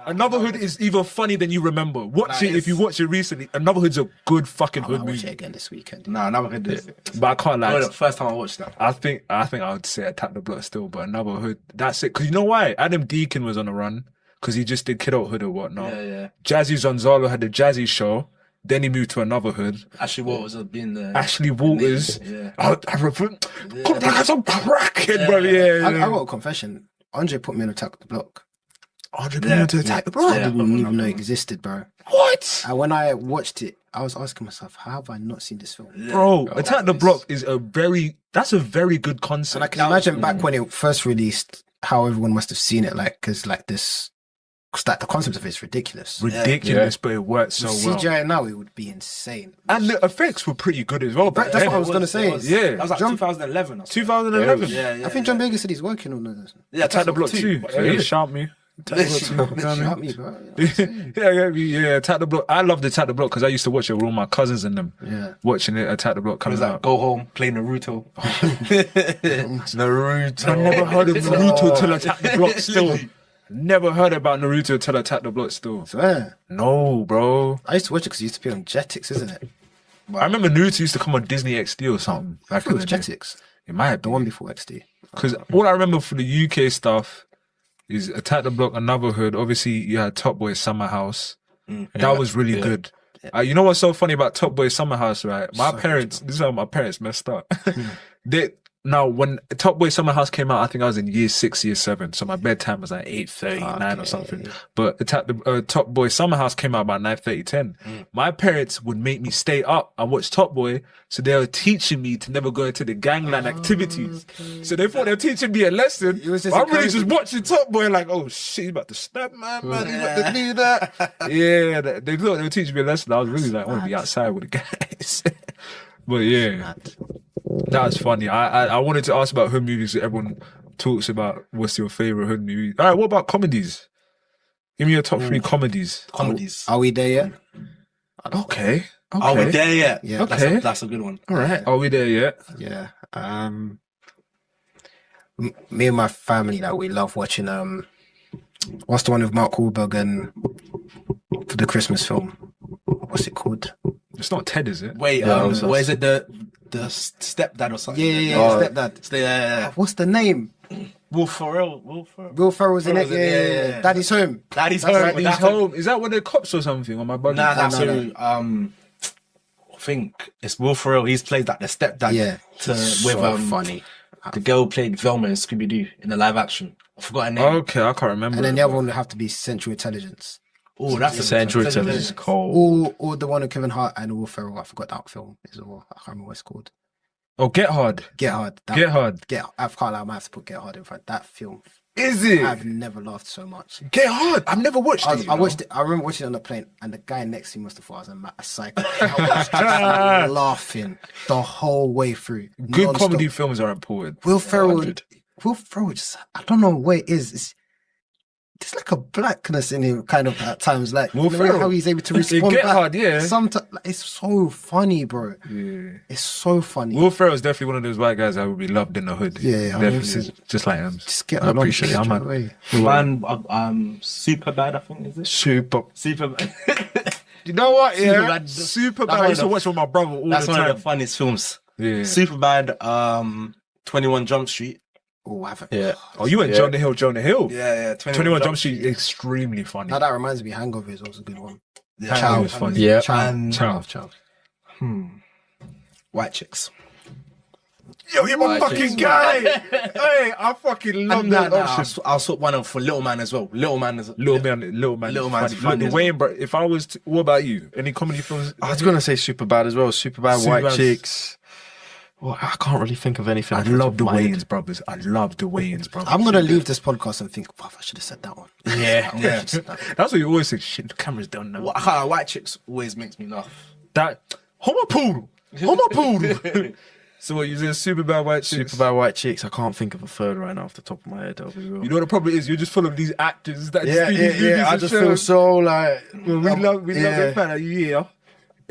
Another Hood is even funny than you remember. Watch it if you watch it recently. Another Hood's a good fucking hood I'll watch it movie. again this weekend. Nah, another hood is. But I can't lie. The first time I watched that. I think I would say Attack the Block still, but Another Hood. That's it. Because you know why? Adam Deacon was on the run because he just did Kidulthood or whatnot. Yeah. Jazzy Zonzalo had the Jazzy Show. Then he moved to Another Hood. Actually, what was it being the Ashley Walters. Yeah. I some cracking, bro. Yeah. I got a confession. Andre put me on Attack the Block. Andre put me to Attack the Block. I didn't even know it existed, bro. What? And when I watched it, I was asking myself, how have I not seen this film? Bro, Attack the Block is a very good concept. And I can imagine back when it first released, how everyone must have seen it, like, because like this, because like the concept of it is ridiculous. ridiculous, but it worked so well. CGI now, it would be insane. And the effects were pretty good as well. That's what I was going to say. Yeah. That was like 2011. 2011. Yeah. I think John Baker said he's working on this. Yeah, Attack the Block 2. So he shout me. Shout me, bro. Yeah, Attack the Block. I loved Attack the Block because I used to watch it with all my cousins and them. Yeah. Watching it, Attack the Block It coming was like out. go home, play Naruto. Naruto. I never heard of Naruto till Attack the Block still. Never heard about Naruto till Attack the Block still. Swear. No, bro. I used to watch it because it used to be on Jetix, isn't it? I remember Naruto used to come on Disney XD or something. I think it was Jetix. It might have The one before XD. Because all I remember for the UK stuff is Attack the Block, Another Hood. Obviously, you had Top Boy Summer House. That was really good. You know what's so funny about Top Boy Summer House, right? My parents, this is how my parents messed up. Now, when Top Boy Summer House came out, I think I was in year 6, year 7. So my bedtime was like 8:30, 9 or something. But Top Boy Summer House came out about 9:30, 10. My parents would make me stay up and watch Top Boy. So they were teaching me to never go into the gangland activities. Okay. So they thought they were teaching me a lesson. I'm really just watching Top Boy like, oh shit, he's about to snap, man. He's about to do that. Yeah, they thought they were teaching me a lesson. I was really like, I want to be outside with the guys. But yeah. That's funny. I wanted to ask about hood movies. Everyone talks about what's your favorite hood movie. All right, what about comedies? Give me your top 3 comedies. Are we there yet? Okay. Are we there yet? Yeah. Okay. That's a good one. All right. Are we there yet? Yeah. Me and my family, like, we love watching what's the one with Mark Wahlberg and for the Christmas film? What's it called? It's not Ted, is it? Wait, what is it? the stepdad or something. Yeah, stepdad. Yeah. What's the name? Will Ferrell. Will Ferrell's in it. Yeah. Daddy's home. Daddy's Daddy's home. Is that when they're cops or something? Or my brother? I think it's Will Ferrell. He's played like the stepdad. Yeah. With funny. The girl played Velma in Scooby Doo in the live action. I forgot her name. Okay, I can't remember. And then the other one would have to be Central Intelligence. Oh, that's a Central Intelligence cold. Or the one with Kevin Hart and Will Ferrell. I forgot that film. I can't remember what it's called. Oh, Get Hard. Get Hard. Get Hard. I can't lie, I might have to put Get Hard in front. That film. Is it? I've never laughed so much. Get Hard. I've never watched it. I watched it. I remember watching it on the plane, and the guy next to me must have thought I was a psycho. I was just laughing the whole way through. Good non-stop. comedy films are important. Will Ferrell just, I don't know what it is. There's like a blackness in him, kind of at times. Like Will the way Ferrell. how he's able to respond. Get back. Hard, yeah. Sometimes it's so funny, bro. Yeah. It's so funny. Will Ferrell is definitely one of those white guys that would be loved in the hood. Yeah, definitely. Just like him. Just get I along appreciate it. straight I'm away. Man, super bad. I think is it Super. super bad. You know what? Yeah. Superbad. Super That's bad. I used to one of watch with my brother all That's the one time. of the funniest films. Yeah. Super bad. 21 Jump Street. Oh, I haven't. Yeah. Oh, you went Jonah Hill. Yeah. 21 Jump Street, extremely funny. Now that reminds me, Hangover is also a good one. Yeah. Chow was funny. Yeah. Chow. White chicks. Yo, you're my fucking guy. Hey, I fucking love that option. I'll swap one up for Little Man as well. Little Man is Little Man. Little Man's funny. funny The as Wayne, bro. If I was, what about you? Any comedy films? I was gonna say Superbad as well. Superbad, White Superbad's- Chicks. Well, I can't really think of anything. I off the top love of the my head. Wayans brothers. I love the Wayans brothers. I'm gonna leave this podcast and think, wow, I should have said that one. Yeah. That's what you always say. Shit, the cameras don't know. Well, I can't lie, White Chicks always makes me laugh. That homo poodle. So what you said? Super bad white chicks. Superbad, White Chicks. I can't think of a third right now off the top of my head. I'll be real. You know what the problem is? You're just full of these actors that Yeah, just do these movies I and just shows. feel so like Well, we love the fact that you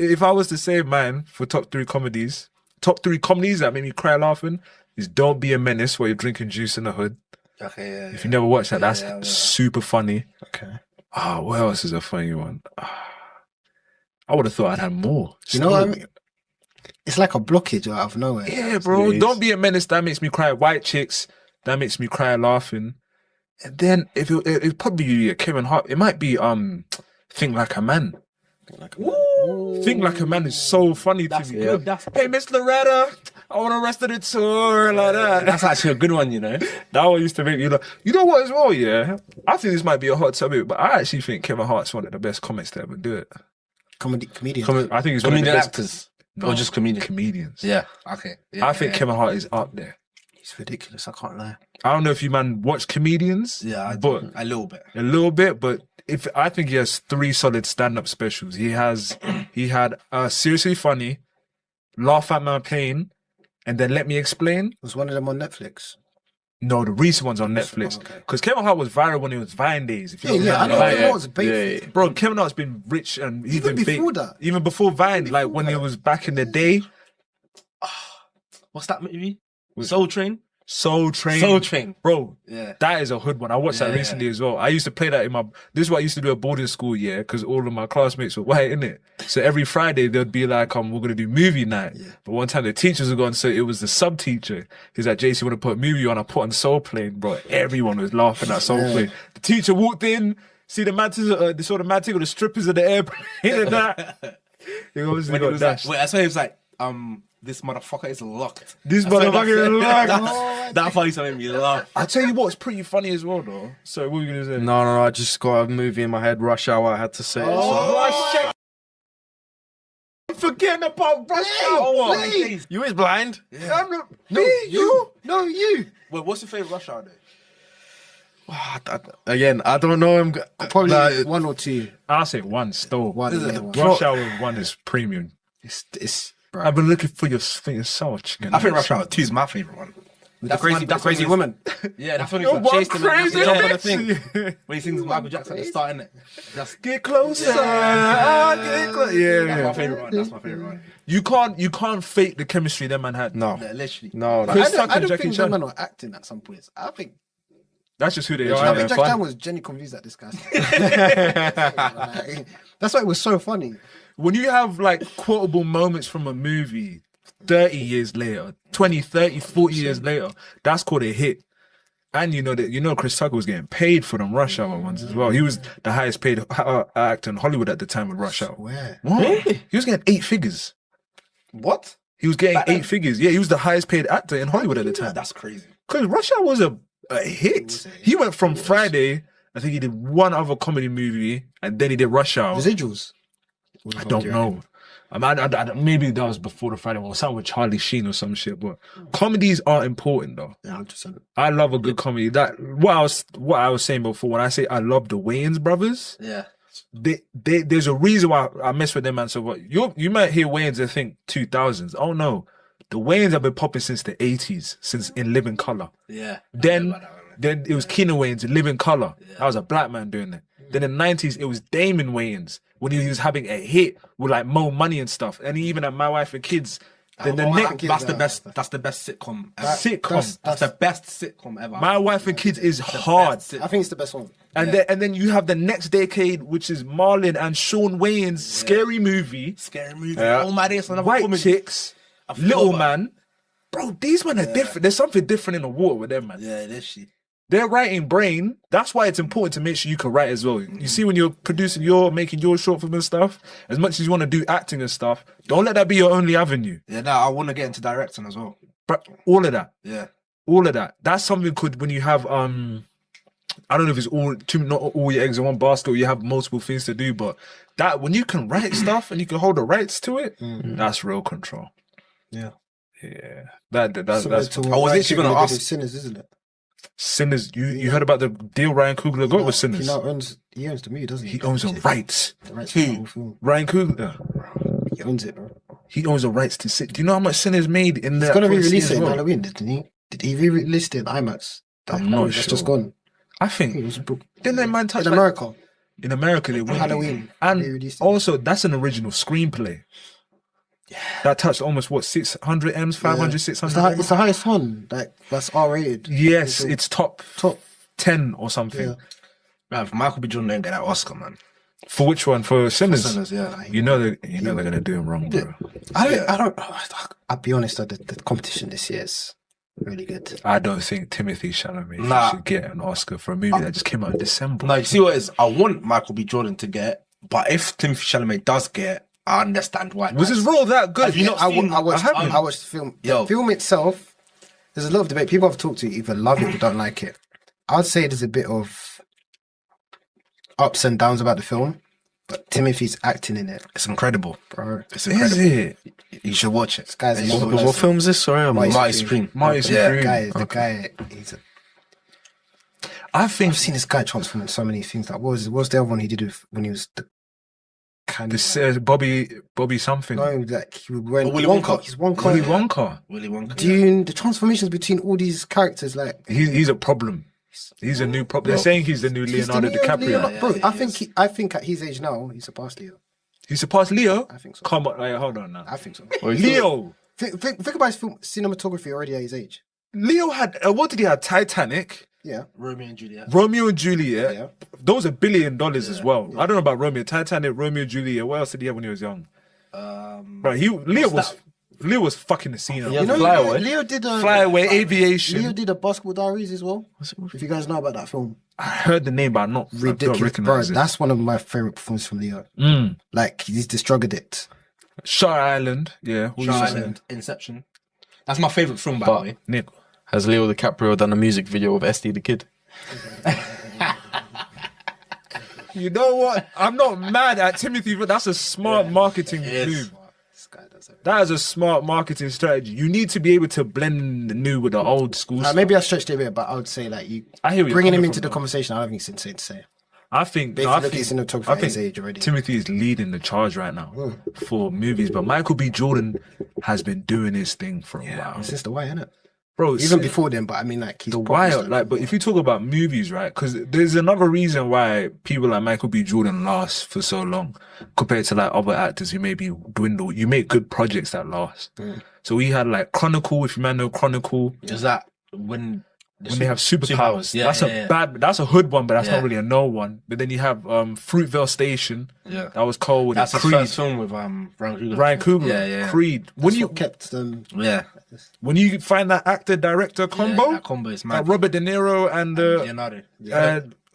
If I was to say, man, for top three comedies that make me cry laughing is Don't Be a Menace, where you're drinking juice in the hood. Okay, yeah. If you never watched that, that's yeah. super funny. Okay. What else is a funny one? I would have thought I'd have more. You know what I mean? It's like a blockage out of nowhere. Yeah, bro. It is. Don't Be a Menace. That makes me cry. White Chicks. That makes me cry laughing. And then if it'd probably be Kevin Hart. It might be Think Like a Man. Think Like a Man is so funny to me. good. Hey, Miss Loretta, I want the rest of the tour like that. That's actually a good one, you know. That one used to make me laugh. You know what as well? Yeah, I think this might be a hot topic, but I actually think Kevin Hart's one of the best comics to ever do it. Comedian. I think he's one of the Comedian best actors. No, Or just comedian. comedians. Yeah. Okay. Yeah, I think Kevin Hart is up there. He's ridiculous. I can't lie. I don't know if you man watch comedians. Yeah, but a little bit. a little bit. But if I think he has 3 solid stand-up specials. He had Seriously Funny, Laugh at My Pain, and then Let Me Explain. Was one of them on Netflix? No, the recent one's on Netflix. Okay. Because Kevin Hart was viral when it was Vine days. If you don't I remember know that. it was. Bait. Bro, Kevin Hart's been rich and he's Even been before big. that. Even before Vine, like when it was back in the day. What's that movie? Soul Train? Soul Train. Soul Train. Bro, Yeah. that is a hood one. I watched that Yeah. recently as well. I used to play that this is what I used to do at boarding school, yeah, because all of my classmates were white, innit? So every Friday they'd be like, we're going to do movie night. Yeah. But one time the teachers were gone, so it was the sub teacher. He's like, JC, want to put a movie on? I put on Soul Plane, bro. Everyone was laughing at Soul Plane. The teacher walked in, see the man, they saw the man take all the strippers of the airplane and that. He obviously When it got was like, dashed. wait, that's why he was like, this motherfucker is locked. This That's why motherfucker is that's- locked. That part used to make me laugh. I tell you what's pretty funny as well, though. So what were you going to say? No, I just got a movie in my head, Rush Hour, I had to say it. Oh, I'm forgetting about Rush Hour. Wait. You is blind? I'm not, you. No, you. Wait, what's your favorite Rush Hour day? Again, I don't know him. Probably Like, one or two. I'll say one still. One. Rush Hour 1 is premium. It's bro. I've been looking for your soul, chicken. I think Rush Hour 2 is my favorite one. The crazy woman. Yeah, that's when Yo, he's what chasing him. crazy Jump on the next? thing. When he sings Michael Jackson at the start, innit? That's Get closer. Get my Yeah. favorite one. That's my favorite one. You can't fake the chemistry that man had. no. Yeah, literally. No, Chris I Tucker don't and Jackie think Chan. them men were acting at some points. I think That's just who they I are. think They're Jackie Chan fun. was genuinely confused at this guy. Like, that's why it was so funny. When you have like quotable moments from a movie, 30 years later, 20, 30, 40 years later, that's called a hit. And Chris Tucker was getting paid for them Rush Hour ones as well. He was the highest paid actor in Hollywood at the time with Rush Hour. Where? What? He was getting 8 figures. What? He was getting 8 figures. Yeah, he was the highest paid actor in Hollywood at the time. That's crazy. Because Rush Hour was a hit. He went from Friday, I think he did one other comedy movie, and then he did Rush Hour. Residuals. I don't know. Maybe that was before the Friday one, or something with Charlie Sheen or some shit. But comedies are important, though. Yeah, 100%. I love a good comedy. That what I was saying before when I say I love the Wayans brothers. Yeah. There's a reason why I mess with them, man. So what you might hear Wayans and think 2000s. Oh no, the Wayans have been popping since the 80s, since In Living Color. Yeah. Then it was Keenan Wayans in Living Color. Yeah. That was a black man doing it. Then in the 90s it was Damon Wayans when he was having a hit with like Mo Money and stuff, and he even had My Wife and Kids. Then that's the best. That's the best sitcom ever. That's the best sitcom ever. My Wife and Kids is hard. I think it's the best one. And then you have the next decade, which is Marlon and Sean Wayans' Scary Movie. Yeah. All my days, White Chicks, Little Man. Bro, these men are different. There's something different in the water with them, man. Yeah, this shit. They're writing brain. That's why it's important to make sure you can write as well. You see, when you're producing making your short film and stuff, as much as you want to do acting and stuff, don't let that be your only avenue. Yeah, I want to get into directing as well. But all of that. Yeah. All of that. That's something when you have, I don't know if it's not all your eggs in one basket or you have multiple things to do, but that when you can write stuff and you can hold the rights to it, that's real control. Yeah. Yeah. That's I was literally going to ask. Sinners, isn't it? Sinners, you heard about the deal Ryan Coogler got with Sinners? He owns the movie, doesn't he? He owns the rights. The rights to the whole film. Ryan Coogler. He owns it, bro. He owns the rights to sit. Do you know how much Sinners made in there? He's gonna re-release it in Halloween, didn't he? Did he re-release it in IMAX? I'm not sure. It's just gone. I think. Didn't that man touch in America? In America, they went Halloween. And also, that's an original screenplay. Yeah. That touched almost 600 M's, 500, 600. It's the highest one. Like that's R-rated. Yes, it's top 10 or something. Yeah. Man, if Michael B. Jordan didn't get that Oscar, man. For which one? For Sinners? For Sinners, yeah. You know they're gonna do him wrong, bro. I'll be honest though, the competition this year is really good. I don't think Timothy Chalamet should get an Oscar for a movie that just came out in December. No, you see what it is? I want Michael B. Jordan to get, but if Timothy Chalamet does get, I understand why. Was his role that good? Have you not seen? I watched the film. The film itself, there's a lot of debate. People I've talked to either love it or don't like it. I'd say there's a bit of ups and downs about the film, but Timothy's acting in it. It's incredible, bro. It's incredible. Is it? You should watch it. This guy's what film is this? Sorry, Marty Supreme. The guy. I've seen this guy transform in so many things. Like, what was the other one he did when he was the Bobby something. No, like he went Willy Wonka. He's Wonka. Willy Wonka. Dune, the transformations between all these characters, like he's a problem. He's a new problem. They're saying he's the new Leonardo DiCaprio. Bro, I think at his age now, he's surpassed Leo. He surpassed Leo? I think so. Come on, hold on now. I think so. Leo. Think about his film cinematography already at his age. Leo had what did he have? Titanic. Yeah. Romeo and Juliet. Yeah. Those are $1 billion as well. Yeah. I don't know about Romeo. Titanic, Romeo, Juliet. What else did he have when he was young? Leo was fucking the scene. You know, Flyaway. Leo did Flyaway, Aviation. Leo did a Basketball Diaries as well. If you guys know about that film. I heard the name, but I'm not ridiculous. Bro, that's one of my favorite performances from Leo. Like he's the drug addict. Shutter Island. Yeah. Shutter Island. Inception. That's my favorite film, by the way. Nick. Has Leo DiCaprio done a music video of SD the Kid? You know what? I'm not mad at Timothy, but that's a smart marketing move. That is a smart marketing strategy. You need to be able to blend the new with the old school stuff. Maybe I stretched it a bit, but I would say like bringing him into the conversation, I don't think it's insane to say. I think Timothy is leading the charge right now for movies, but Michael B. Jordan has been doing his thing for a while. Since The Wire, innit? Bro, even before then, but I mean, like, he's The Wire, but if you talk about movies, right? Because there's another reason why people like Michael B. Jordan last for so long compared to like other actors who maybe dwindle. You make good projects that last. So we had like Chronicle, if you man know Chronicle. Is that when when they have superpowers. Yeah, That's yeah, a bad. That's a hood one, but that's Yeah. not really a no one. But then you have Fruitvale Station. Yeah. That was cold with That's his Creed. first film with Ryan Coogler. Ryan Coogler. Yeah, yeah. Creed. That's what kept them. Yeah. When you find that actor director combo, Yeah, that combo is mad. Robert De Niro and Leonardo.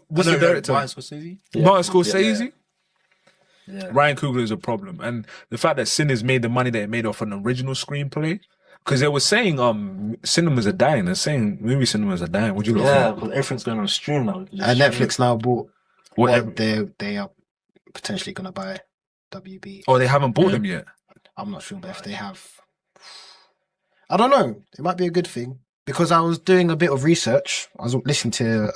what's the director? Martin Scorsese. Martin Scorsese. Yeah. Ryan Coogler is a problem, and the fact that Sinners made the money that it made off an original screenplay, because they were saying cinemas are dying. They're saying movie cinemas are dying. Would you look Yeah, for? because everything's going on stream now. And Netflix now bought. Whatever. They are potentially going to buy WB. Oh, they haven't bought them yet. I'm not sure, but if they have, I don't know. It might be a good thing because I was doing a bit of research. I was listening to,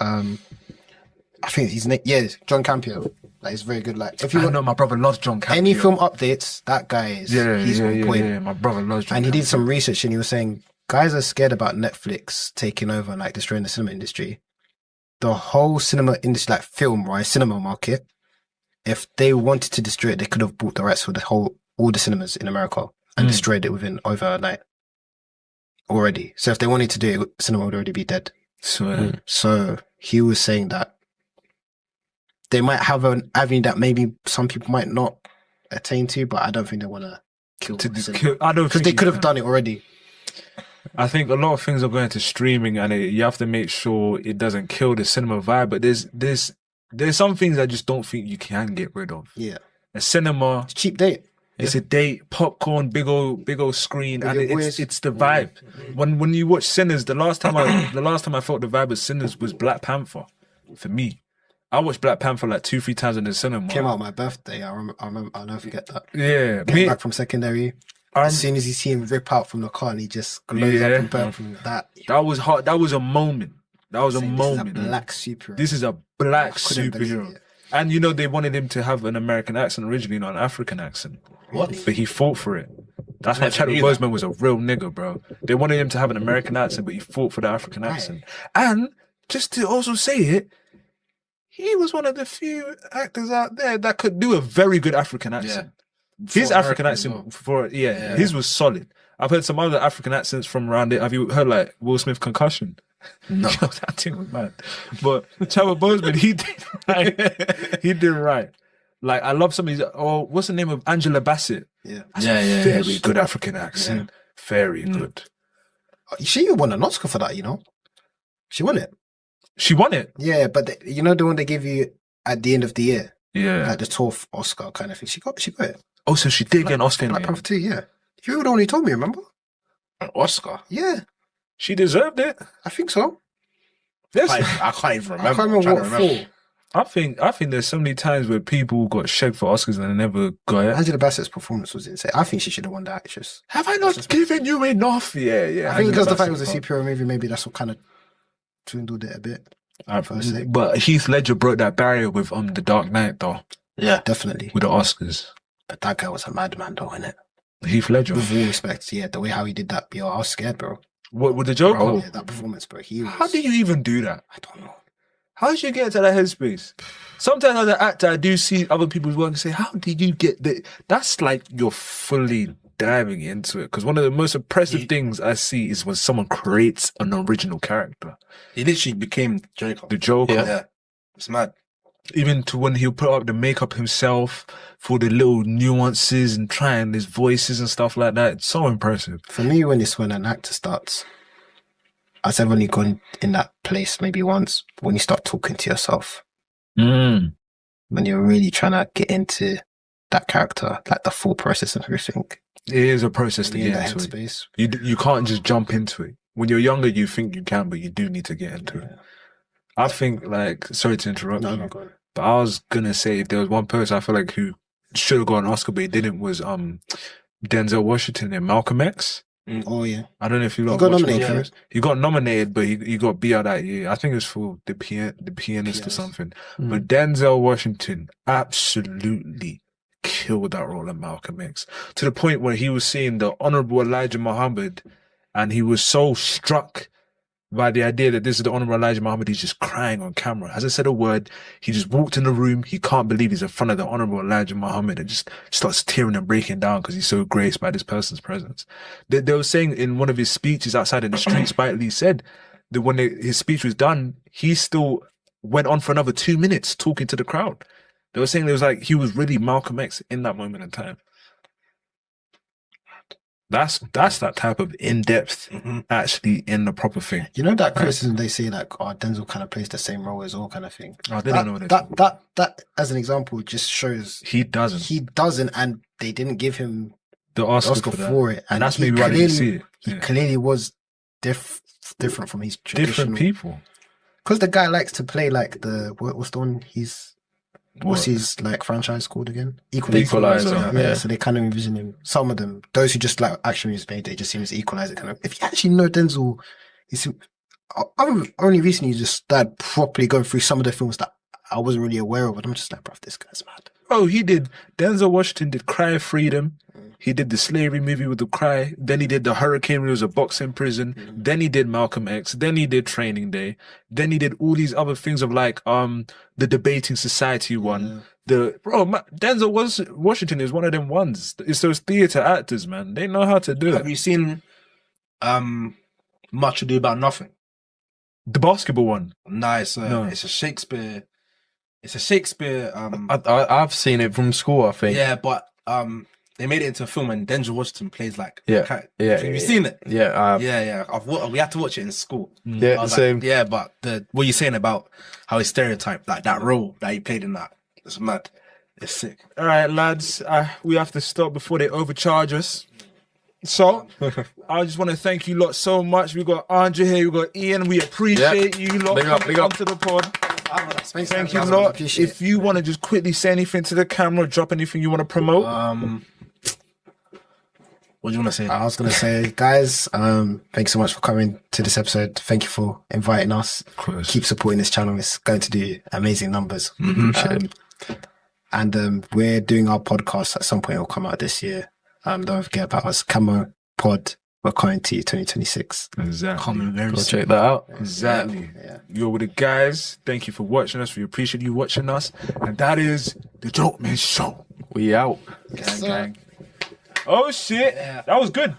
I think his name, John Campio. Like, he's very good. Like, if you I want know my brother loves John Campio. any film updates, that guy is he's on point. Yeah. My brother loves John. And he Campio. did some research, and he was saying guys are scared about Netflix taking over and like destroying the cinema industry. The whole cinema industry, like film, right, cinema market. If they wanted to destroy it, they could have bought the rights for all the cinemas in America and destroyed it within overnight already. So if they wanted to do it, cinema would already be dead. So he was saying that they might have an avenue that maybe some people might not attain to, but I don't think they want to kill cinema. I don't Because think they you could have can. done it already. I think a lot of things are going to streaming, and you have to make sure it doesn't kill the cinema vibe. But there's some things I just don't think you can get rid of. Yeah. A cinema, It's cheap date. it's a date, popcorn, big old screen, and your it's the vibe. When you watch Sinners, the last time I felt the vibe of Sinners was Black Panther. For me, I watched Black Panther like 2-3 times in the cinema. Came out on my birthday. I remember. I'll never forget that. Yeah, Came back from secondary. Um, As soon as you see him rip out from the car and he just glows up and burns from that. that was hot. That was a moment. That was a This is moment. a black superhero. This is a black couldn't believe superhero. it. And you know, they wanted him to have an American accent originally, not an African accent. What? But he fought for it. That's why never Chadwick knew that. Boseman was a real nigga, bro. They wanted him to have an American accent, but he fought for the African accent. And just to also say it, he was one of the few actors out there that could do a very good African accent. His For African American accent, as well. his was solid. I've heard some other African accents from around it. Have you heard like Will Smith Concussion? No, that thing was mad. But Chadwick Boseman, he did right. He did right. Like, I love some of these. Oh, what's the name of Angela Bassett? Yeah. That's Yeah, a yeah, very yeah. good African accent. Very good. She won an Oscar for that, you know? She won it. She won it. Yeah, but you know the one they give you at the end of the year? Yeah. Like the 12th Oscar kind of thing. She got it. Oh, so she did get an Oscar. in Black it. Panther 2, yeah. You were the one who told me, remember? An Oscar. Yeah, She deserved it. I think so. Yes. I can't even remember. I can't I'm remember trying what to remember. for. I think there's so many times where people got shagged for Oscars and they never got it. Angela Bassett's performance was insane. I think she should have won the actress. Have I not given you enough? Yeah. I think because the fact it Angela was a superhero movie, maybe that's what kind of dwindled it a bit. Bassett. But Heath Ledger broke that barrier with The Dark Knight, though, Yeah. Definitely. with the Oscars. But that guy was a madman, though, innit? Heath Ledger. With all respect, yeah, the way how he did that, yo, I was scared, bro. What, with the Joker? Oh, yeah, that performance, bro. He was. How do you even do that? I don't know. How did you get to that headspace? Sometimes as an actor, I do see other people's work and say, how did you get that? That's like you're fully diving into it. Because one of the most impressive things I see is when someone creates an original character. He literally became Joker. The Joker. Yeah. It's mad. Even to when he'll put up the makeup himself for the little nuances and trying his voices and stuff like that. It's so impressive. For me, when an actor starts, I've only gone in that place maybe once when you start talking to yourself. When you're really trying to get into that character, like the full process and everything. It is a process to When you're in get that into it. headspace. You can't just jump into it. When you're younger, you think you can, but you do need to get into it. I think, like, sorry to interrupt No, you, no, go on. but I was gonna say if there was one person I feel like who should have got an Oscar but he didn't was Denzel Washington in Malcolm X. Oh, yeah. I don't know if you He lot got watched nominated Malcolm for X. He got nominated, but he got beat out that year. I think it was for the pianist or something. But Denzel Washington absolutely killed that role in Malcolm X to the point where he was seeing the Honorable Elijah Muhammad, and he was so struck by the idea that this is the Honorable Elijah Muhammad. He's just crying on camera. Hasn't said a word. He just walked in the room. He can't believe he's in front of the Honorable Elijah Muhammad and just starts tearing and breaking down because he's so graced by this person's presence. They were saying in one of his speeches outside in the street, Spike Lee said his speech was done, he still went on for another 2 minutes talking to the crowd. They were saying it was like he was really Malcolm X in that moment in time. That's that type of in-depth, actually in the proper thing. You know that criticism they say like, oh, Denzel kind of plays the same role as all kind of thing. Oh, they don't know what they're talking that as an example just shows He doesn't. he doesn't, and they didn't give him The Oscar for it, and that's he maybe why they didn't see it. He Yeah. clearly was different from his traditional. Different people. Because the guy likes to play like what's the one what's What? his like franchise called again? Equalizer, Yeah, so they kind of envision him. Some of them, those who just like action movies made, they just seem to equalize it kind of. If you actually know Denzel, I've only recently just started properly going through some of the films that I wasn't really aware of, and I'm just like, bruv, this guy's mad. Oh, Denzel Washington did Cry of Freedom. He did the slavery movie with the Cry. Then he did the Hurricane when he was a boxer in prison. Then he did Malcolm X. Then he did Training Day. Then he did all these other things of like the Debating Society one. Denzel Washington is one of them ones. It's those theater actors, man. They know how to do Have it. you seen Much Ado About Nothing? The basketball one. Nice. No. It's a Shakespeare. It's a Shakespeare. I've seen it from school, I think. Yeah, but they made it into a film, and Denzel Washington plays like. Yeah. Have you seen it? Yeah. Yeah. We had to watch it in school. I Yeah, was same. like, yeah, but what you're saying about how he stereotyped, like that role that he played in that, it's mad. It's sick. All right, lads. We have to stop before they overcharge us. So, I just want to thank you lot so much. We got Andre here. We got Ian. We appreciate you lot Big up, coming big up. onto the pod. Thank you guys. lot. Appreciate If you want to just quickly say anything to the camera, drop anything you want to promote. What do you want to say? I was gonna say, guys, thanks so much for coming to this episode. Thank you for inviting us. course. Keep supporting this channel. It's going to do amazing numbers. And we're doing our podcast at some point. It'll come out this year. Don't forget about us. Camo Pod. We're coming to you 2026. Exactly. Coming very Go soon. check that out. Exactly. Yeah. You're with the guys. Thank you for watching us. We appreciate you watching us. And that is the Jokemen Show. We out. Gang, gang. Oh shit. That was good.